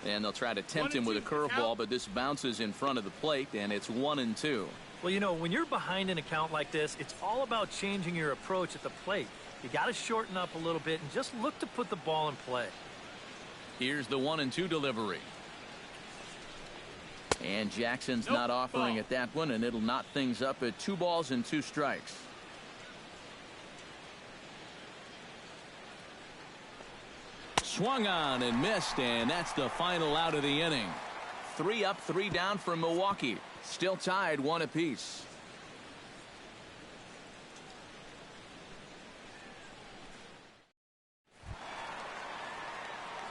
And they'll try to tempt him with a curveball, but this bounces in front of the plate, and it's 1-2. Well, you know, when you're behind in a count like this, it's all about changing your approach at the plate. You got to shorten up a little bit and just look to put the ball in play. Here's the 1-2 delivery. And Jackson's not offering at that one, and it'll knot things up at 2 balls and 2 strikes. Swung on and missed, and that's the final out of the inning. 3 up, 3 down for Milwaukee. Still tied 1 apiece.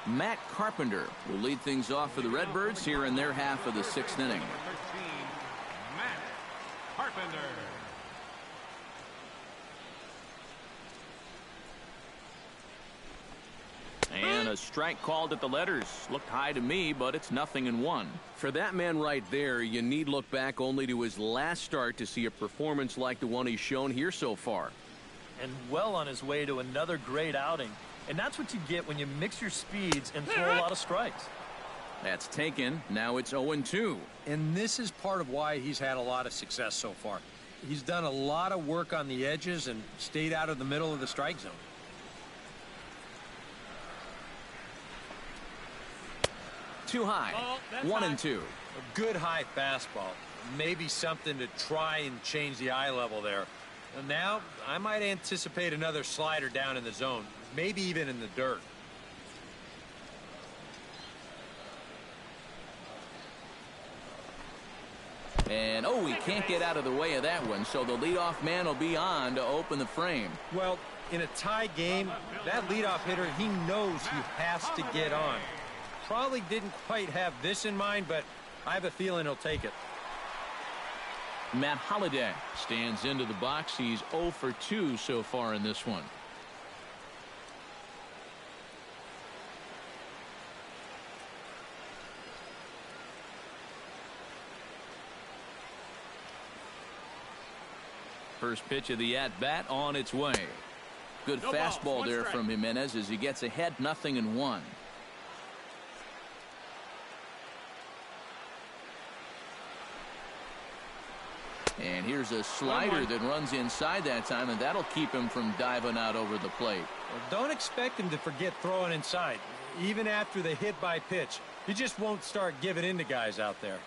Matt Carpenter will lead things off for the Redbirds here in their half of the 6th inning. 13, Matt Carpenter. And a strike called at the letters. Looked high to me, but it's 0-1. For that man right there, you need look back only to his last start to see a performance like the one he's shown here so far. And well on his way to another great outing. And that's what you get when you mix your speeds and throw a lot of strikes. That's taken. Now it's 0-2. And this is part of why he's had a lot of success so far. He's done a lot of work on the edges and stayed out of the middle of the strike zone. Too high. 1-2. A good high fastball. Maybe something to try and change the eye level there. And now I might anticipate another slider down in the zone, maybe even in the dirt. And he can't get out of the way of that one, so the leadoff man will be on to open the frame. Well, in a tie game, that leadoff hitter, he knows he has to get on. Probably didn't quite have this in mind, but I have a feeling he'll take it. Matt Holliday stands into the box. He's 0 for 2 so far in this one. First pitch of the at-bat on its way. Good fastball there from Jimenez as he gets ahead 0-1. And here's a slider that runs inside that time, and that'll keep him from diving out over the plate. Well, don't expect him to forget throwing inside. Even after the hit by pitch, You just won't start giving in to guys out there.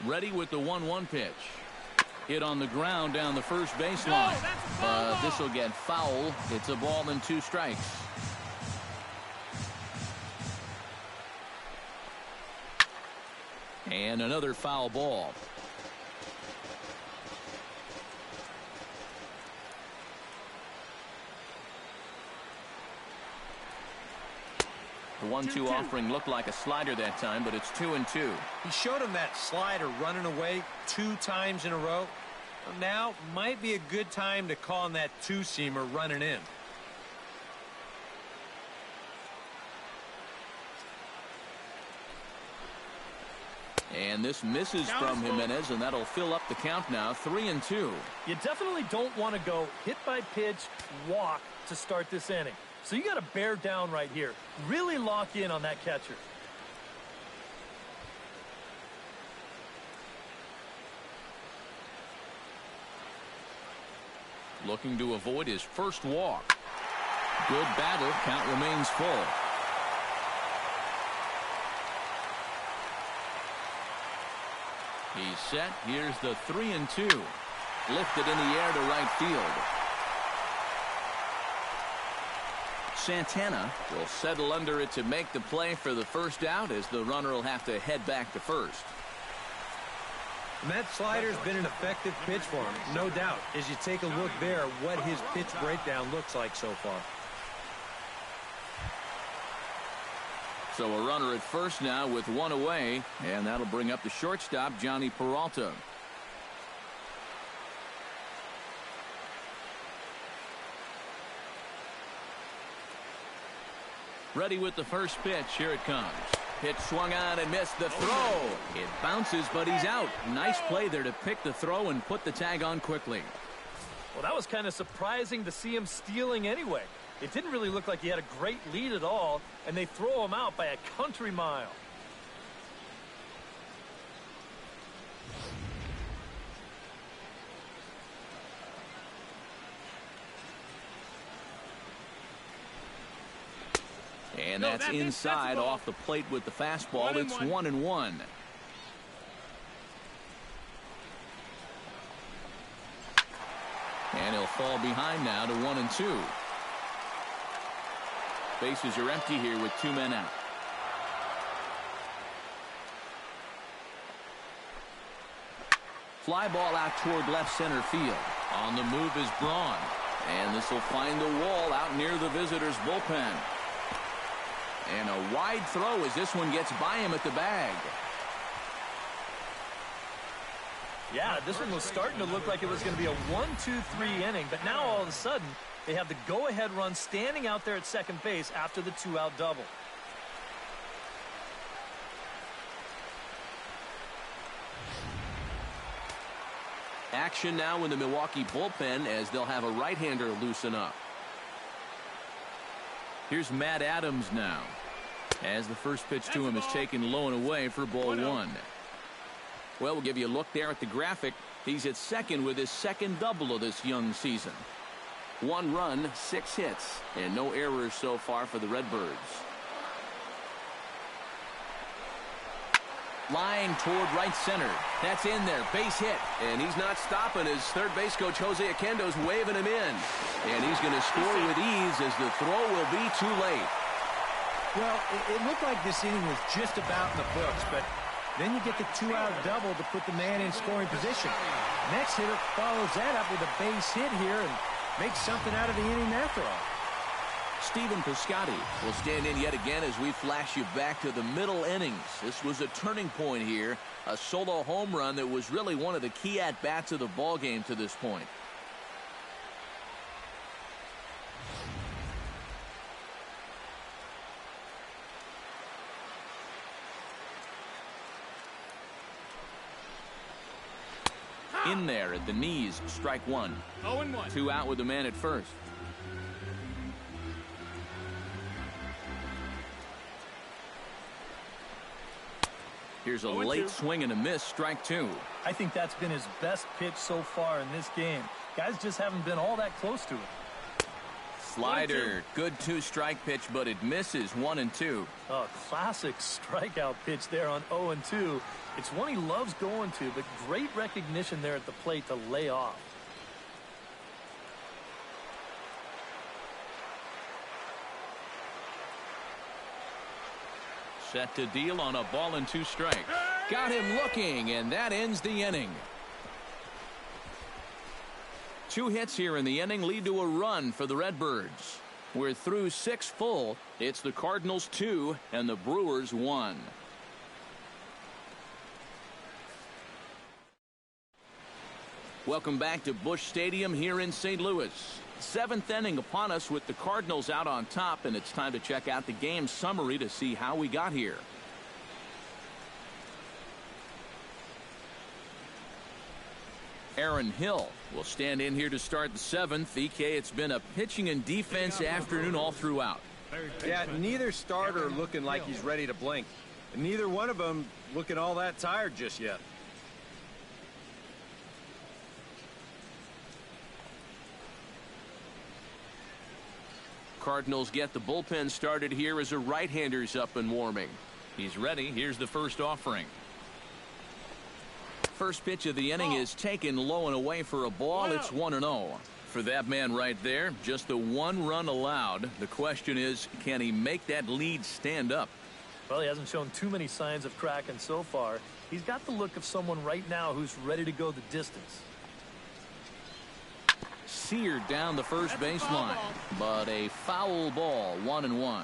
Ready with the 1-1 pitch. Hit on the ground down the first baseline. This will get foul. It's a ball and 2 strikes. And another foul ball. The 1-2 offering looked like a slider that time, but it's 2-2. He showed him that slider running away 2 times in a row. Now might be a good time to call on that 2-seamer running in. And this misses from Jimenez, and that'll fill up the count now, 3-2. You definitely don't want to go hit by pitch, walk to start this inning. So you got to bear down right here. Really lock in on that catcher. Looking to avoid his first walk. Good battle. Count remains full. He's set. Here's the 3-2. Lifted in the air to right field. Santana will settle under it to make the play for the first out, as the runner will have to head back to first. And that slider's been an effective pitch for him, no doubt. As you take a look there, what his pitch breakdown looks like so far. So a runner at first now with 1 away, and that'll bring up the shortstop, Johnny Peralta. Ready with the first pitch. Here it comes. Pitch swung on and missed the throw. It bounces, but he's out. Nice play there to pick the throw and put the tag on quickly. Well, that was kind of surprising to see him stealing anyway. It didn't really look like he had a great lead at all, and they throw him out by a country mile. And that's inside off the plate with the fastball. It's 1-1. And he'll fall behind now to 1-2. Bases are empty here with 2 men out. Fly ball out toward left center field. On the move is Braun. And this will find the wall out near the visitors' bullpen. And a wide throw as this one gets by him at the bag. Yeah, this one was starting to look like it was going to be a 1-2-3 inning, but now all of a sudden they have the go-ahead run standing out there at second base after the 2-out double. Action now in the Milwaukee bullpen as they'll have a right-hander loosen up. Here's Matt Adams now, as the first pitch to him is taken low and away for ball 1. Well, we'll give you a look there at the graphic. He's at second with his second double of this young season. 1 run, 6 hits, and no errors so far for the Redbirds. Line toward right center. That's in there. Base hit. And he's not stopping as third base coach Jose Oquendo's waving him in. And he's going to score with ease as the throw will be too late. Well, it looked like this inning was just about in the books, but then you get the 2-out double to put the man in scoring position. Next hitter follows that up with a base hit here and makes something out of the inning after all. Stephen Piscotty will stand in yet again as we flash you back to the middle innings. This was a turning point here. A solo home run that was really one of the key at-bats of the ball game to this point. In there at the knees, strike 1. 0-1. 2 out with the man at first. Here's a late swing and a miss, strike 2. I think that's been his best pitch so far in this game. Guys just haven't been all that close to it. Slider, good 2-strike pitch, but it misses 1-2. Oh, classic strikeout pitch there on 0-2. It's one he loves going to, but great recognition there at the plate to lay off. Set to deal on a ball and 2 strikes. Got him looking, and that ends the inning. 2 hits here in the inning lead to a run for the Redbirds. We're through 6 full. It's the Cardinals 2 and the Brewers 1. Welcome back to Busch Stadium here in St. Louis. 7th inning upon us with the Cardinals out on top, and it's time to check out the game summary to see how we got here. Aaron Hill will stand in here to start the 7th. EK, it's been a pitching and defense afternoon all throughout. Yeah, neither starter looking like he's ready to blink. And neither one of them looking all that tired just yet. Cardinals get the bullpen started here as a right-hander's up and warming. He's ready. Here's the first offering. First pitch of the inning is taken low and away for a ball. It's 1-0. For that man right there, just the 1 run allowed. The question is, can he make that lead stand up? Well, he hasn't shown too many signs of cracking so far. He's got the look of someone right now who's ready to go the distance. Seared down the first baseline, but a foul ball, 1-1.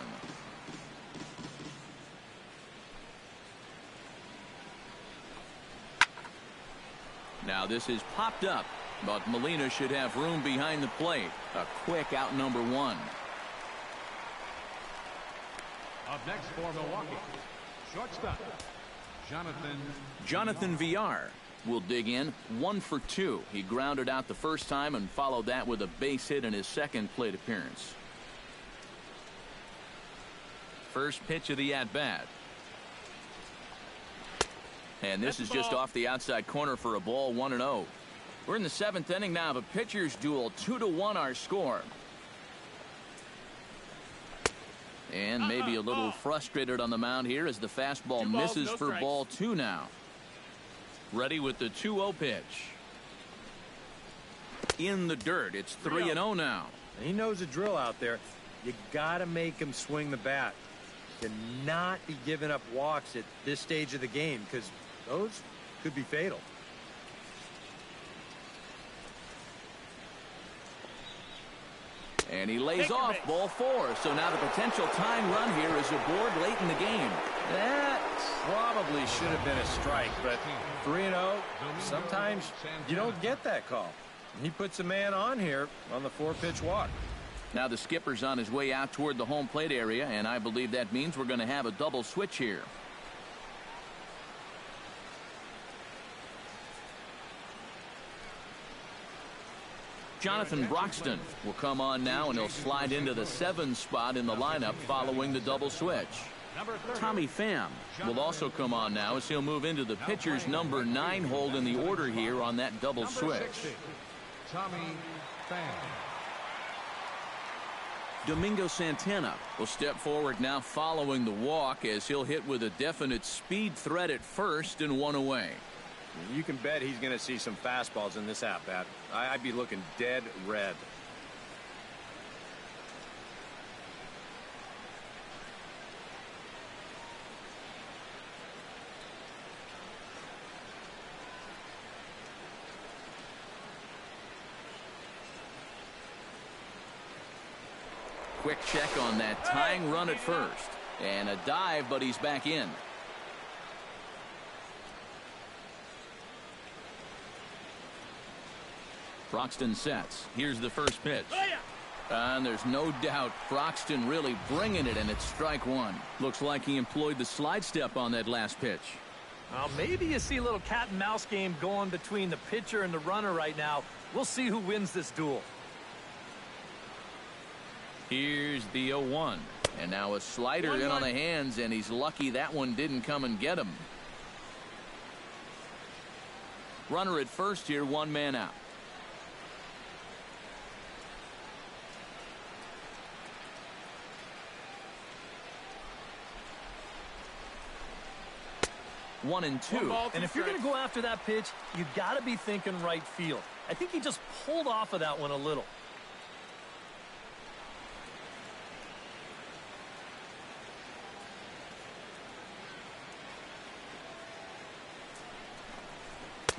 Now this is popped up, but Molina should have room behind the plate. A quick out number 1. Up next for Milwaukee, shortstop, Jonathan Villar will dig in 1 for 2. He grounded out the first time and followed that with a base hit in his second plate appearance. First pitch of the at-bat. And this is just off the outside corner for a ball, 1-0. We're in the 7th inning now of a pitcher's duel. 2-1 our score. And maybe a little frustrated on the mound here as the fastball misses for ball 2 now. Ready with the 2-0 pitch. In the dirt. It's 3-0 now. He knows the drill out there. You got to make him swing the bat. Cannot be giving up walks at this stage of the game because those could be fatal. And he lays off ball 4. So now the potential tying run here is aboard late in the game. That probably should have been a strike, but 3-0, sometimes you don't get that call. He puts a man on here on the 4-pitch walk. Now the skipper's on his way out toward the home plate area, and I believe that means we're going to have a double switch here. Jonathan Broxton will come on now, and he'll slide into the 7 spot in the lineup following the double switch. Tommy Pham will also come on now as he'll move into the pitcher's number 9 hold in the order here on that double switch. Tommy Pham. Domingo Santana will step forward now following the walk as he'll hit with a definite speed threat at first and 1 away. You can bet he's going to see some fastballs in this at-bat. I'd be looking dead red. Quick check on that tying run at first. And a dive, but he's back in. Broxton sets. Here's the first pitch. And there's no doubt Broxton really bringing it, and it's strike 1. Looks like he employed the slide step on that last pitch. Well, maybe you see a little cat and mouse game going between the pitcher and the runner right now. We'll see who wins this duel. Here's the 0-1. And now a slider in on the hands, and he's lucky that one didn't come and get him. Runner at first here, 1 man out. 1-2. And if you're going to go after that pitch, you got to be thinking right field. I think he just pulled off of that one a little.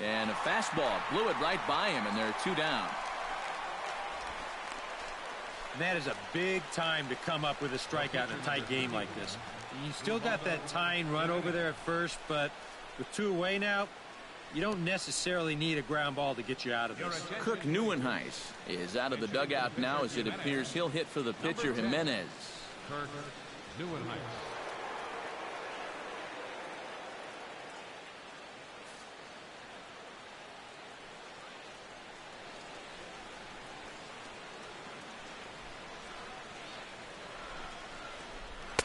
And a fastball blew it right by him, and they're 2 down. And that is a big time to come up with a strikeout in a tight game like this. You still got that tying run over there at first, but with 2 away now, you don't necessarily need a ground ball to get you out of this. Kirk Neuenhuis is out of the dugout now as it appears he'll hit for the pitcher Jimenez. Kirk Neuenhuis.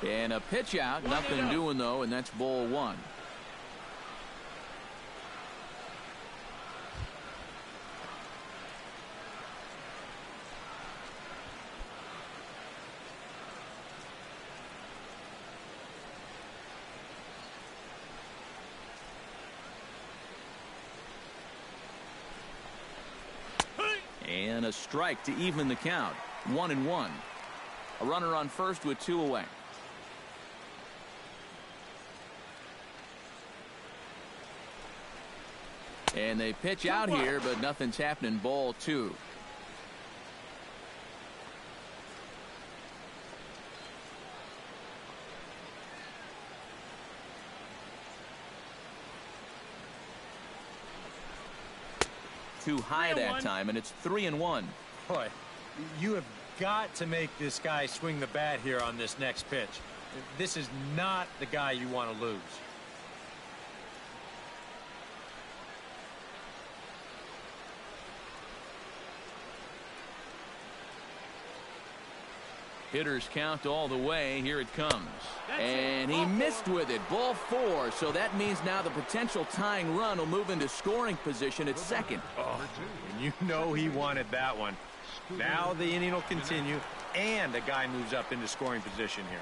And a pitch out, nothing doing though, and that's ball 1. And a strike to even the count. 1-1. A runner on first with 2 away. And they pitch out here, but nothing's happening. Ball 2. Too high that time, and it's 3-1. Boy, you have got to make this guy swing the bat here on this next pitch. This is not the guy you want to lose. Hitters count all the way. Here it comes. And he missed with it. Ball 4. So that means now the potential tying run will move into scoring position at second. Oh, and you know he wanted that one. Now the inning will continue, and the guy moves up into scoring position here.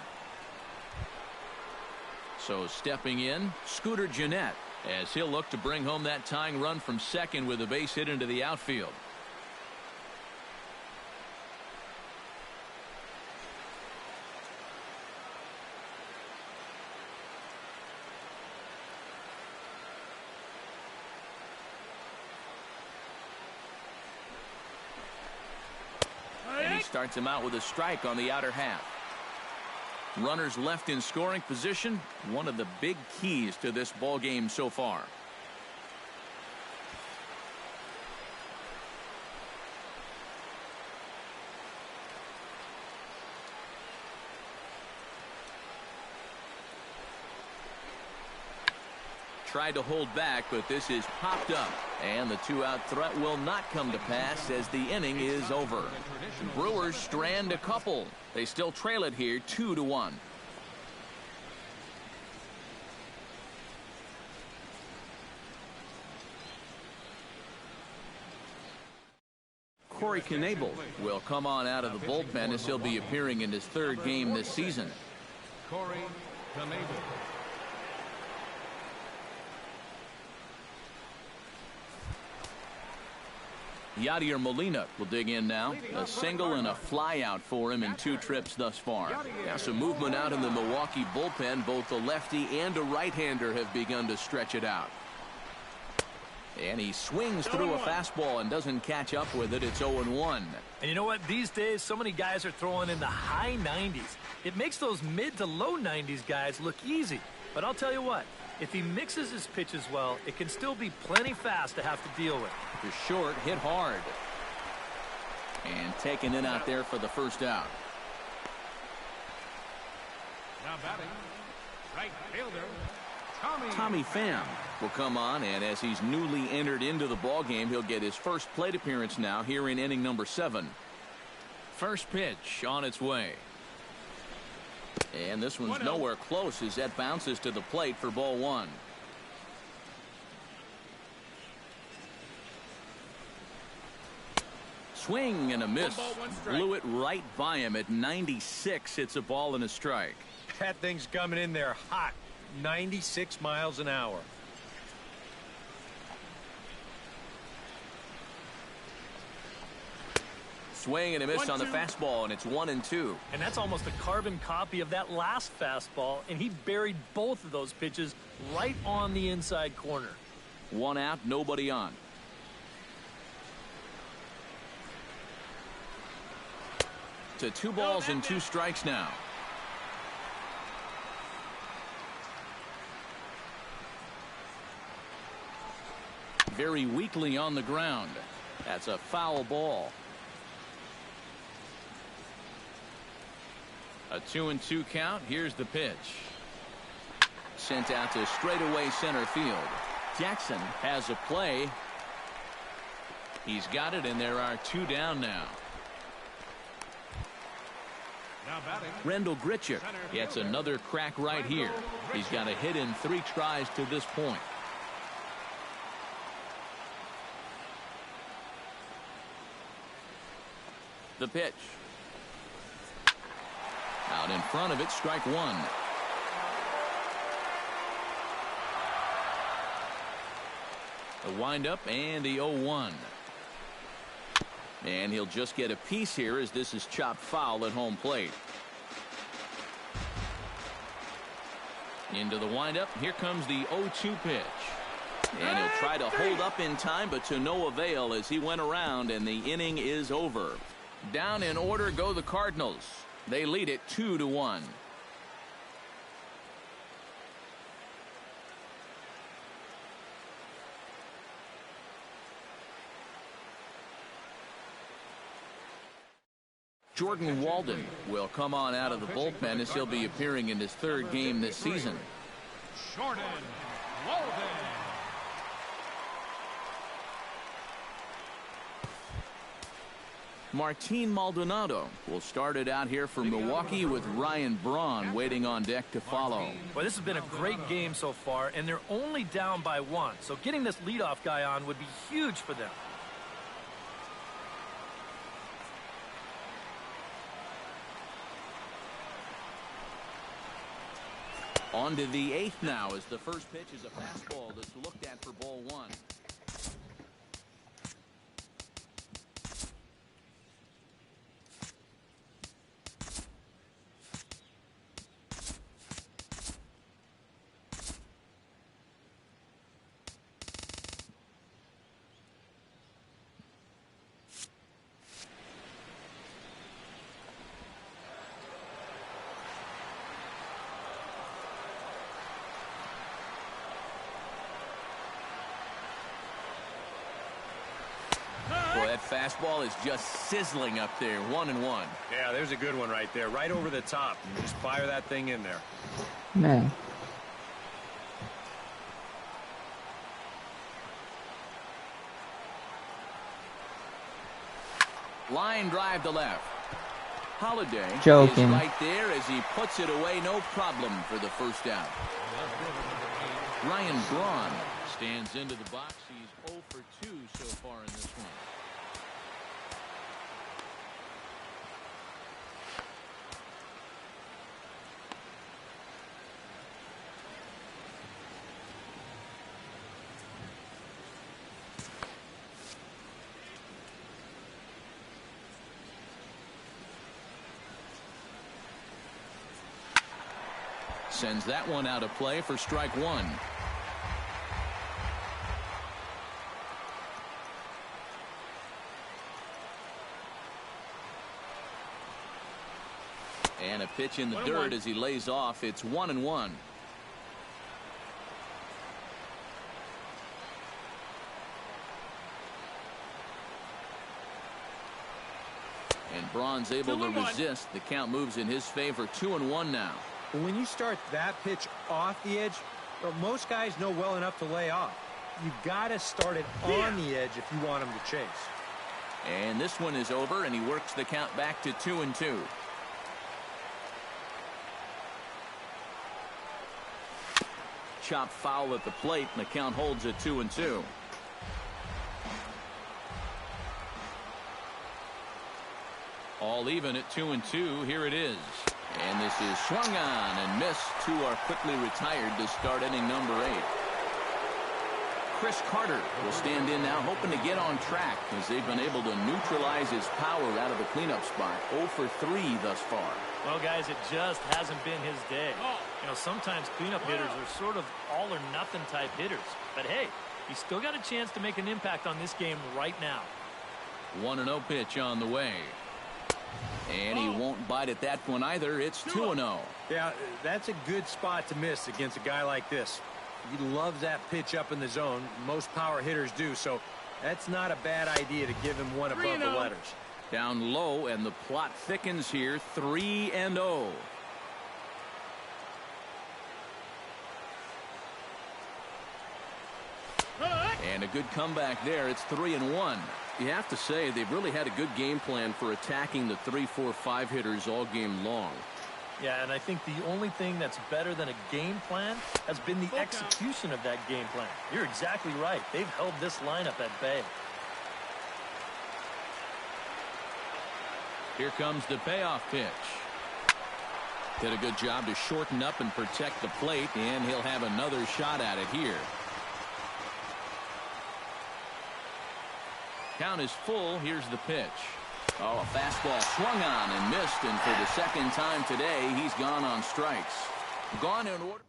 So stepping in, Scooter Gennett, as he'll look to bring home that tying run from second with a base hit into the outfield. Starts him out with a strike on the outer half. Runners left in scoring position, one of the big keys to this ball game so far. Tried to hold back, but this is popped up, and the 2-out threat will not come to pass as the inning is over. The Brewers strand a couple. They still trail it here 2-1. Corey Knebel will come on out of the bullpen as he'll be appearing in his 3rd game this season. Corey Knebel. Yadier Molina will dig in now. A single and a fly out for him in 2 trips thus far. Now some movement out in the Milwaukee bullpen. Both a lefty and a right-hander have begun to stretch it out. And he swings through a fastball and doesn't catch up with it. It's 0-1. And you know what? These days, so many guys are throwing in the high 90s. It makes those mid to low 90s guys look easy. But I'll tell you what, if he mixes his pitches well, it can still be plenty fast to have to deal with. The short hit hard. And taken in out there for the first out. Now batting, right fielder, Tommy Pham will come on, and as he's newly entered into the ballgame, he'll get his first plate appearance now here in inning number 7. First pitch on its way. And this one's nowhere close as that bounces to the plate for ball 1. Swing and a miss. Blew it right by him at 96. It's a ball and a strike. That thing's coming in there hot. 96 miles an hour. Swing and a miss on the fastball, and it's 1-2. And that's almost a carbon copy of that last fastball, and he buried both of those pitches right on the inside corner. 1 out, nobody on. To 2 balls and 2 strikes now. Very weakly on the ground. That's a foul ball. A 2-2 count. Here's the pitch. Sent out to straightaway center field. Jackson has a play. He's got it, and there are 2 down now. Now batting. Rendell Grichuk gets another crack right here. He's got a hit in 3 tries to this point. The pitch. Out in front of it, strike 1. The windup and the 0-1. And he'll just get a piece here as this is chopped foul at home plate. Into the windup. Here comes the 0-2 pitch. And he'll try to hold up in time, but to no avail as he went around, and the inning is over. Down in order go the Cardinals. They lead it 2-1. Jordan Walden will come on out of the bullpen as he'll be appearing in his 3rd game this season. Jordan Walden. Martin Maldonado will start it out here for Milwaukee with Ryan Braun waiting on deck to follow. Well, this has been a great game so far, and they're only down by 1. So getting this leadoff guy on would be huge for them. On to the 8th now as the first pitch is a fastball that's looked at for ball 1. That fastball is just sizzling up there. 1-1. Yeah, there's a good one right there. Right over the top. Just fire that thing in there. Man. Line drive to left. Holiday Joking. is right there as he puts it away. No problem for the first out. Ryan Braun stands into the box. He's 0 for 2 so far in this one. Sends that one out of play for strike 1. And a pitch in the dirt as he lays off. It's 1-1. And Braun's able to resist. The count moves in his favor. 2-1 now. When you start that pitch off the edge, well, most guys know well enough to lay off. You got to start it on the edge if you want him to chase. And this one is over, and he works the count back to 2-2. Chop foul at the plate, and the count holds at 2-2. All even at 2-2. Here it is. And this is swung on and missed. Two are quickly retired to start inning number 8. Chris Carter will stand in now, hoping to get on track as they've been able to neutralize his power out of the cleanup spot. 0 for 3 thus far. Well, guys, it just hasn't been his day. You know, sometimes cleanup hitters are sort of all or nothing type hitters. But hey, he's still got a chance to make an impact on this game right now. 1-0 pitch on the way. And he won't bite at that one either. It's 2-0. Yeah, that's a good spot to miss against a guy like this. He loves that pitch up in the zone. Most power hitters do, so that's not a bad idea to give him one above the letters. Down low, and the plot thickens here. 3-0. And a good comeback there. It's 3-1. You have to say they've really had a good game plan for attacking the 3, 4, 5 hitters all game long. Yeah, and I think the only thing that's better than a game plan has been the execution of that game plan. You're exactly right. They've held this lineup at bay. Here comes the payoff pitch. Did a good job to shorten up and protect the plate, and he'll have another shot at it here. Count is full. Here's the pitch. Oh, a fastball swung on and missed, and for the second time today, he's gone on strikes. Gone in order.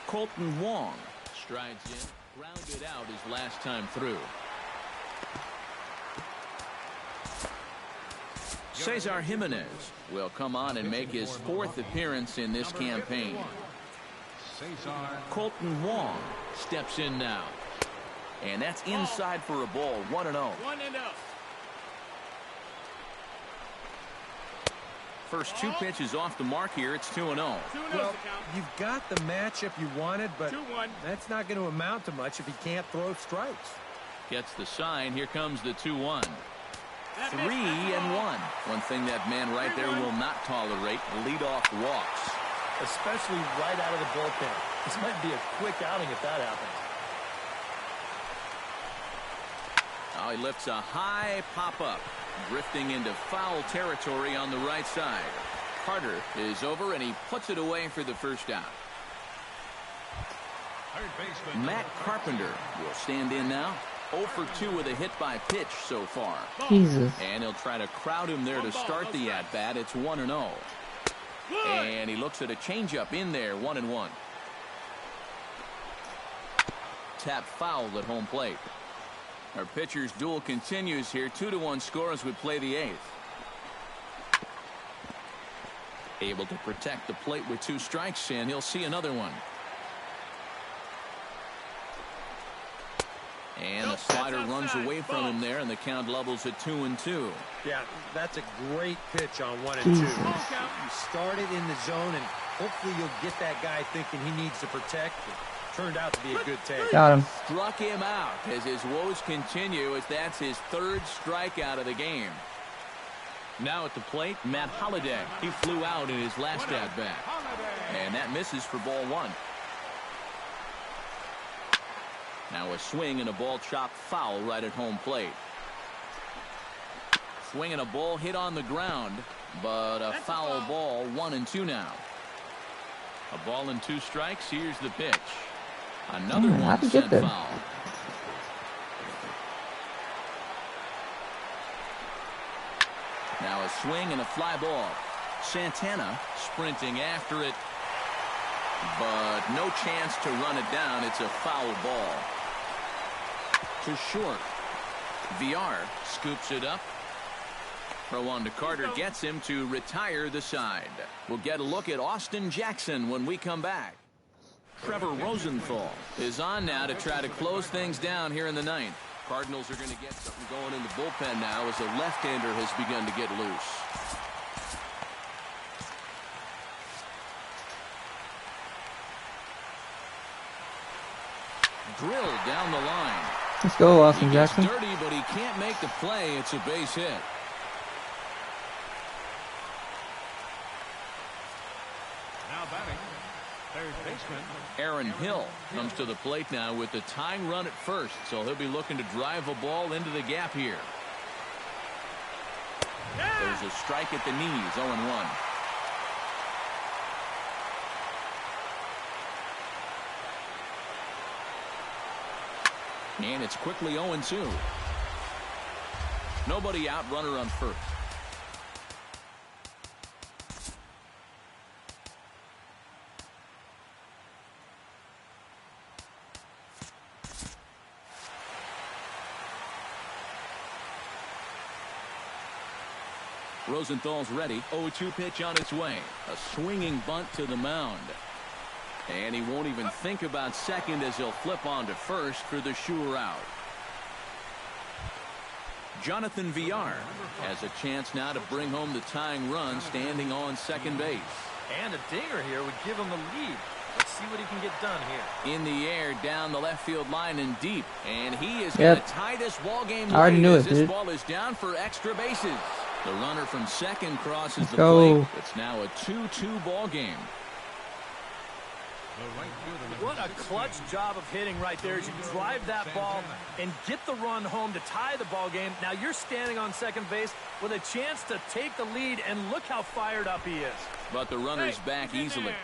Colton Wong strides in, grounded out his last time through. Cesar Jimenez will come on and make his 4th appearance in this campaign. Colton Wong steps in now. And that's inside for a ball. 1-0. First 2 pitches off the mark here. It's 2-0. Well, you've got the matchup you wanted, but that's not going to amount to much if he can't throw strikes. Gets the sign. Here comes the 2-1. 3-1. One thing that man right there will not tolerate: leadoff walks. Especially right out of the bullpen. This might be a quick outing if that happens. Now he lifts a high pop-up, drifting into foul territory on the right side. Carter is over, and he puts it away for the first out. Matt Carpenter will stand in now. 0 for 2 with a hit by pitch so far. Jesus. And he'll try to crowd him there to start the at-bat. It's 1-0. And he looks at a changeup in there. 1-1. Tap fouled at home plate. Our pitcher's duel continues here. 2-1 score as we play the 8th. Able to protect the plate with 2 strikes, and he'll see another one. And the slider runs away from him there, and the count levels at 2-2. Yeah, that's a great pitch on 1 and 2. You start it in the zone, and hopefully you'll get that guy thinking he needs to protect. Turned out to be a good take. Got him. Struck him out as his woes continue, as that's his 3rd strikeout of the game. Now at the plate, Matt Holliday. He flew out in his last at-bat. And that misses for ball 1. Now a swing and a ball chopped foul right at home plate. Swing and a ball hit on the ground, but a foul ball. 1-2 now. A ball and 2 strikes. Here's the pitch. Another one sent foul. Now a swing and a fly ball. Santana sprinting after it, but no chance to run it down. It's a foul ball. To short. VR scoops it up. Throw on to Carter gets him to retire the side. We'll get a look at Austin Jackson when we come back. Trevor Rosenthal is on now to try to close things down here in the 9th. Cardinals are going to get something going in the bullpen now as a left-hander has begun to get loose. Drilled down the line. Let's go, Austin He gets Jackson. dirty, but he can't make the play. It's a base hit. Now batting, third baseman Aaron Hill comes to the plate now with the tying run at first, so he'll be looking to drive a ball into the gap here. There's a strike at the knees, 0-1. And it's quickly 0-2. Nobody out, runner on first. Rosenthal's ready. 0-2 pitch on its way. A swinging bunt to the mound. And he won't even think about second as he'll flip on to first for the sure out. Jonathan Villar has a chance now to bring home the tying run standing on second base. And a dinger here would give him the lead. Let's see what he can get done here. In the air, down the left field line and deep. And he is going to tie this ball game. I already knew it, this dude. ball is down for extra bases. The runner from second crosses the plate. It's now a 2-2 ball game. What a clutch job of hitting right there as you drive that ball and get the run home to tie the ball game. Now you're standing on second base with a chance to take the lead, and look how fired up he is. But the runner's back easily.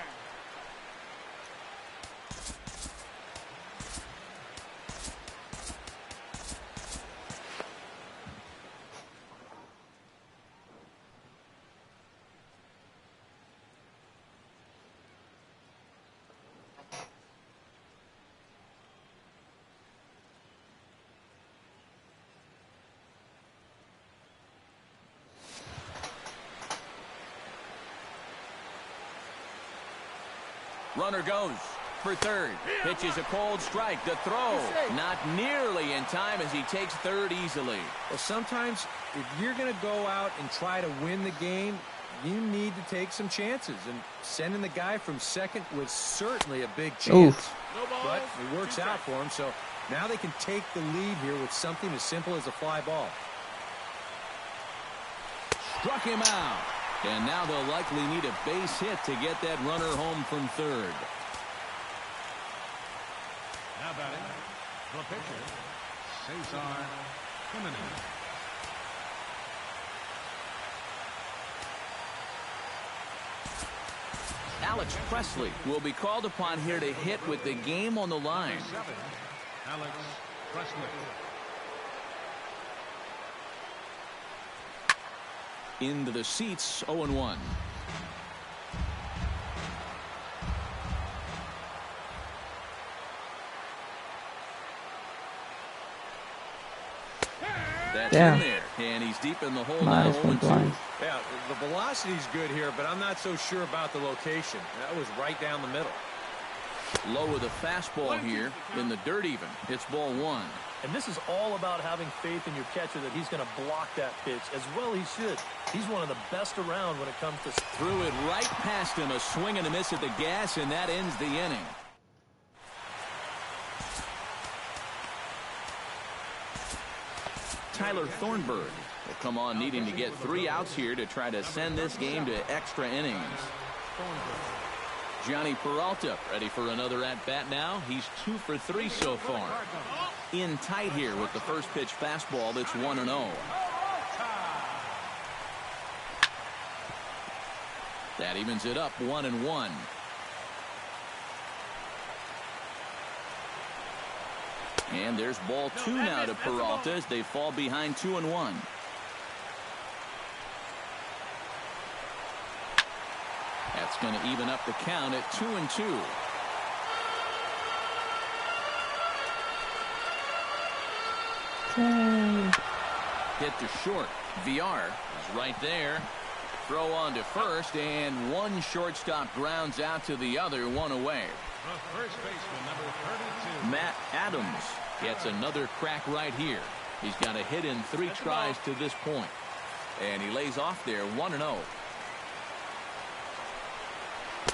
Runner goes for third. Pitches a cold strike. The throw not nearly in time as he takes third easily. Well, sometimes if you're going to go out and try to win the game, you need to take some chances. And sending the guy from second was certainly a big chance. Oof. But it works out for him. So now they can take the lead here with something as simple as a fly ball. Struck him out. And now they'll likely need a base hit to get that runner home from third. Now batting, the pitcher, Cesar Jimenez. Alex Presley will be called upon here to hit with the game on the line. Alex Presley. Into the seats, 0-1. That's in there, and he's deep in the hole now, 0-2. Yeah, the velocity's good here, but I'm not so sure about the location. That was right down the middle. Low with a fastball here in the dirt even. It's ball one. And this is all about having faith in your catcher that he's going to block that pitch as well he should. He's one of the best around when it comes to... Threw it right past him, a swing and a miss at the gas, and that ends the inning. Tyler Thornburg will come on needing to get 3 outs here to try to send this game to extra innings. Johnny Peralta ready for another at-bat now. He's 2 for 3 so far. In tight here with the first pitch fastball that's 1-0. That evens it up 1-1. And there's ball 2 now to Peralta as they fall behind 2-1. That's going to even up the count at 2-2. Hit to short. VR is right there. Throw on to first, and one shortstop grounds out to the other, 1 away. The first baseman, number 32. Matt Adams gets another crack right here. He's got a hit in 3 tries to this point. And he lays off there, 1-0.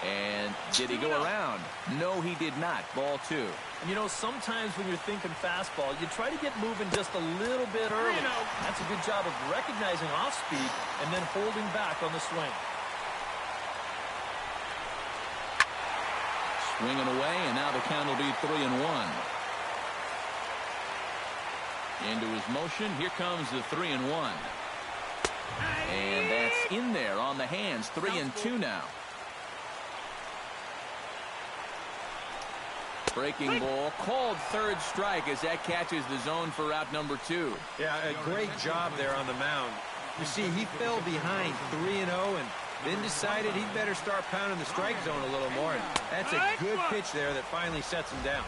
And did he go around? No, he did not. Ball 2. And you know, sometimes when you're thinking fastball, you try to get moving just a little bit early. That's a good job of recognizing off speed and then holding back on the swing. Swinging away, and now the count will be 3-1. Into his motion. Here comes the 3-1. And that's in there on the hands. 3-2 now. Breaking ball, called third strike as that catches the zone for out number 2. Yeah, a great job there on the mound. You see, he fell behind 3-0 and then decided he'd better start pounding the strike zone a little more. And that's a good pitch there that finally sets him down.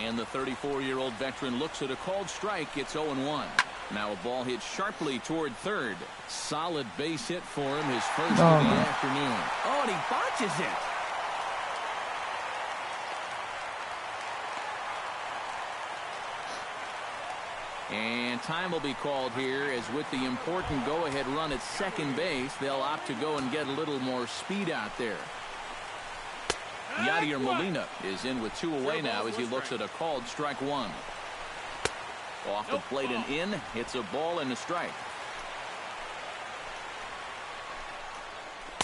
And the 34-year-old veteran looks at a called strike. It's 0-1. Now a ball hit sharply toward third. Solid base hit for him, his first of the afternoon. Oh, and he botches it. And time will be called here as with the important go-ahead run at second base, they'll opt to go and get a little more speed out there. Yadier Molina is in with 2 away now as he looks at a called strike 1. Off the plate and in, hits a ball and a strike.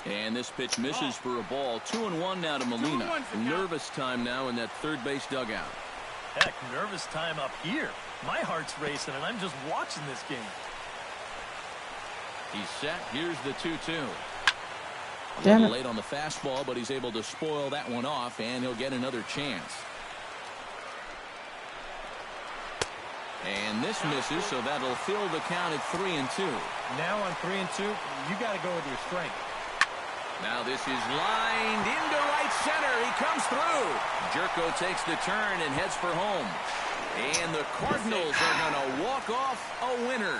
And this pitch misses for a ball. 2-1 now to Molina. Nervous time now in that third base dugout. Heck, nervous time up here. My heart's racing, and I'm just watching this game. He's set. Here's the 2-2. A Damn little it. late on the fastball, but he's able to spoil that one off, and he'll get another chance. And this misses, so that'll fill the count at 3-2. Now on 3-2, you got to go with your strength. Now this is lined into right center. He comes through. Jerko takes the turn and heads for home. And the Cardinals are going to walk off a winner.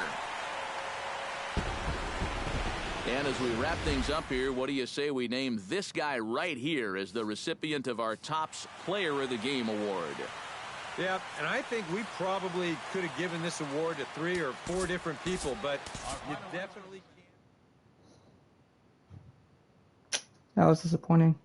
And as we wrap things up here, what do you say we name this guy right here as the recipient of our Topps Player of the Game award? Yeah, and I think we probably could have given this award to 3 or 4 different people, but you definitely can't. That was disappointing.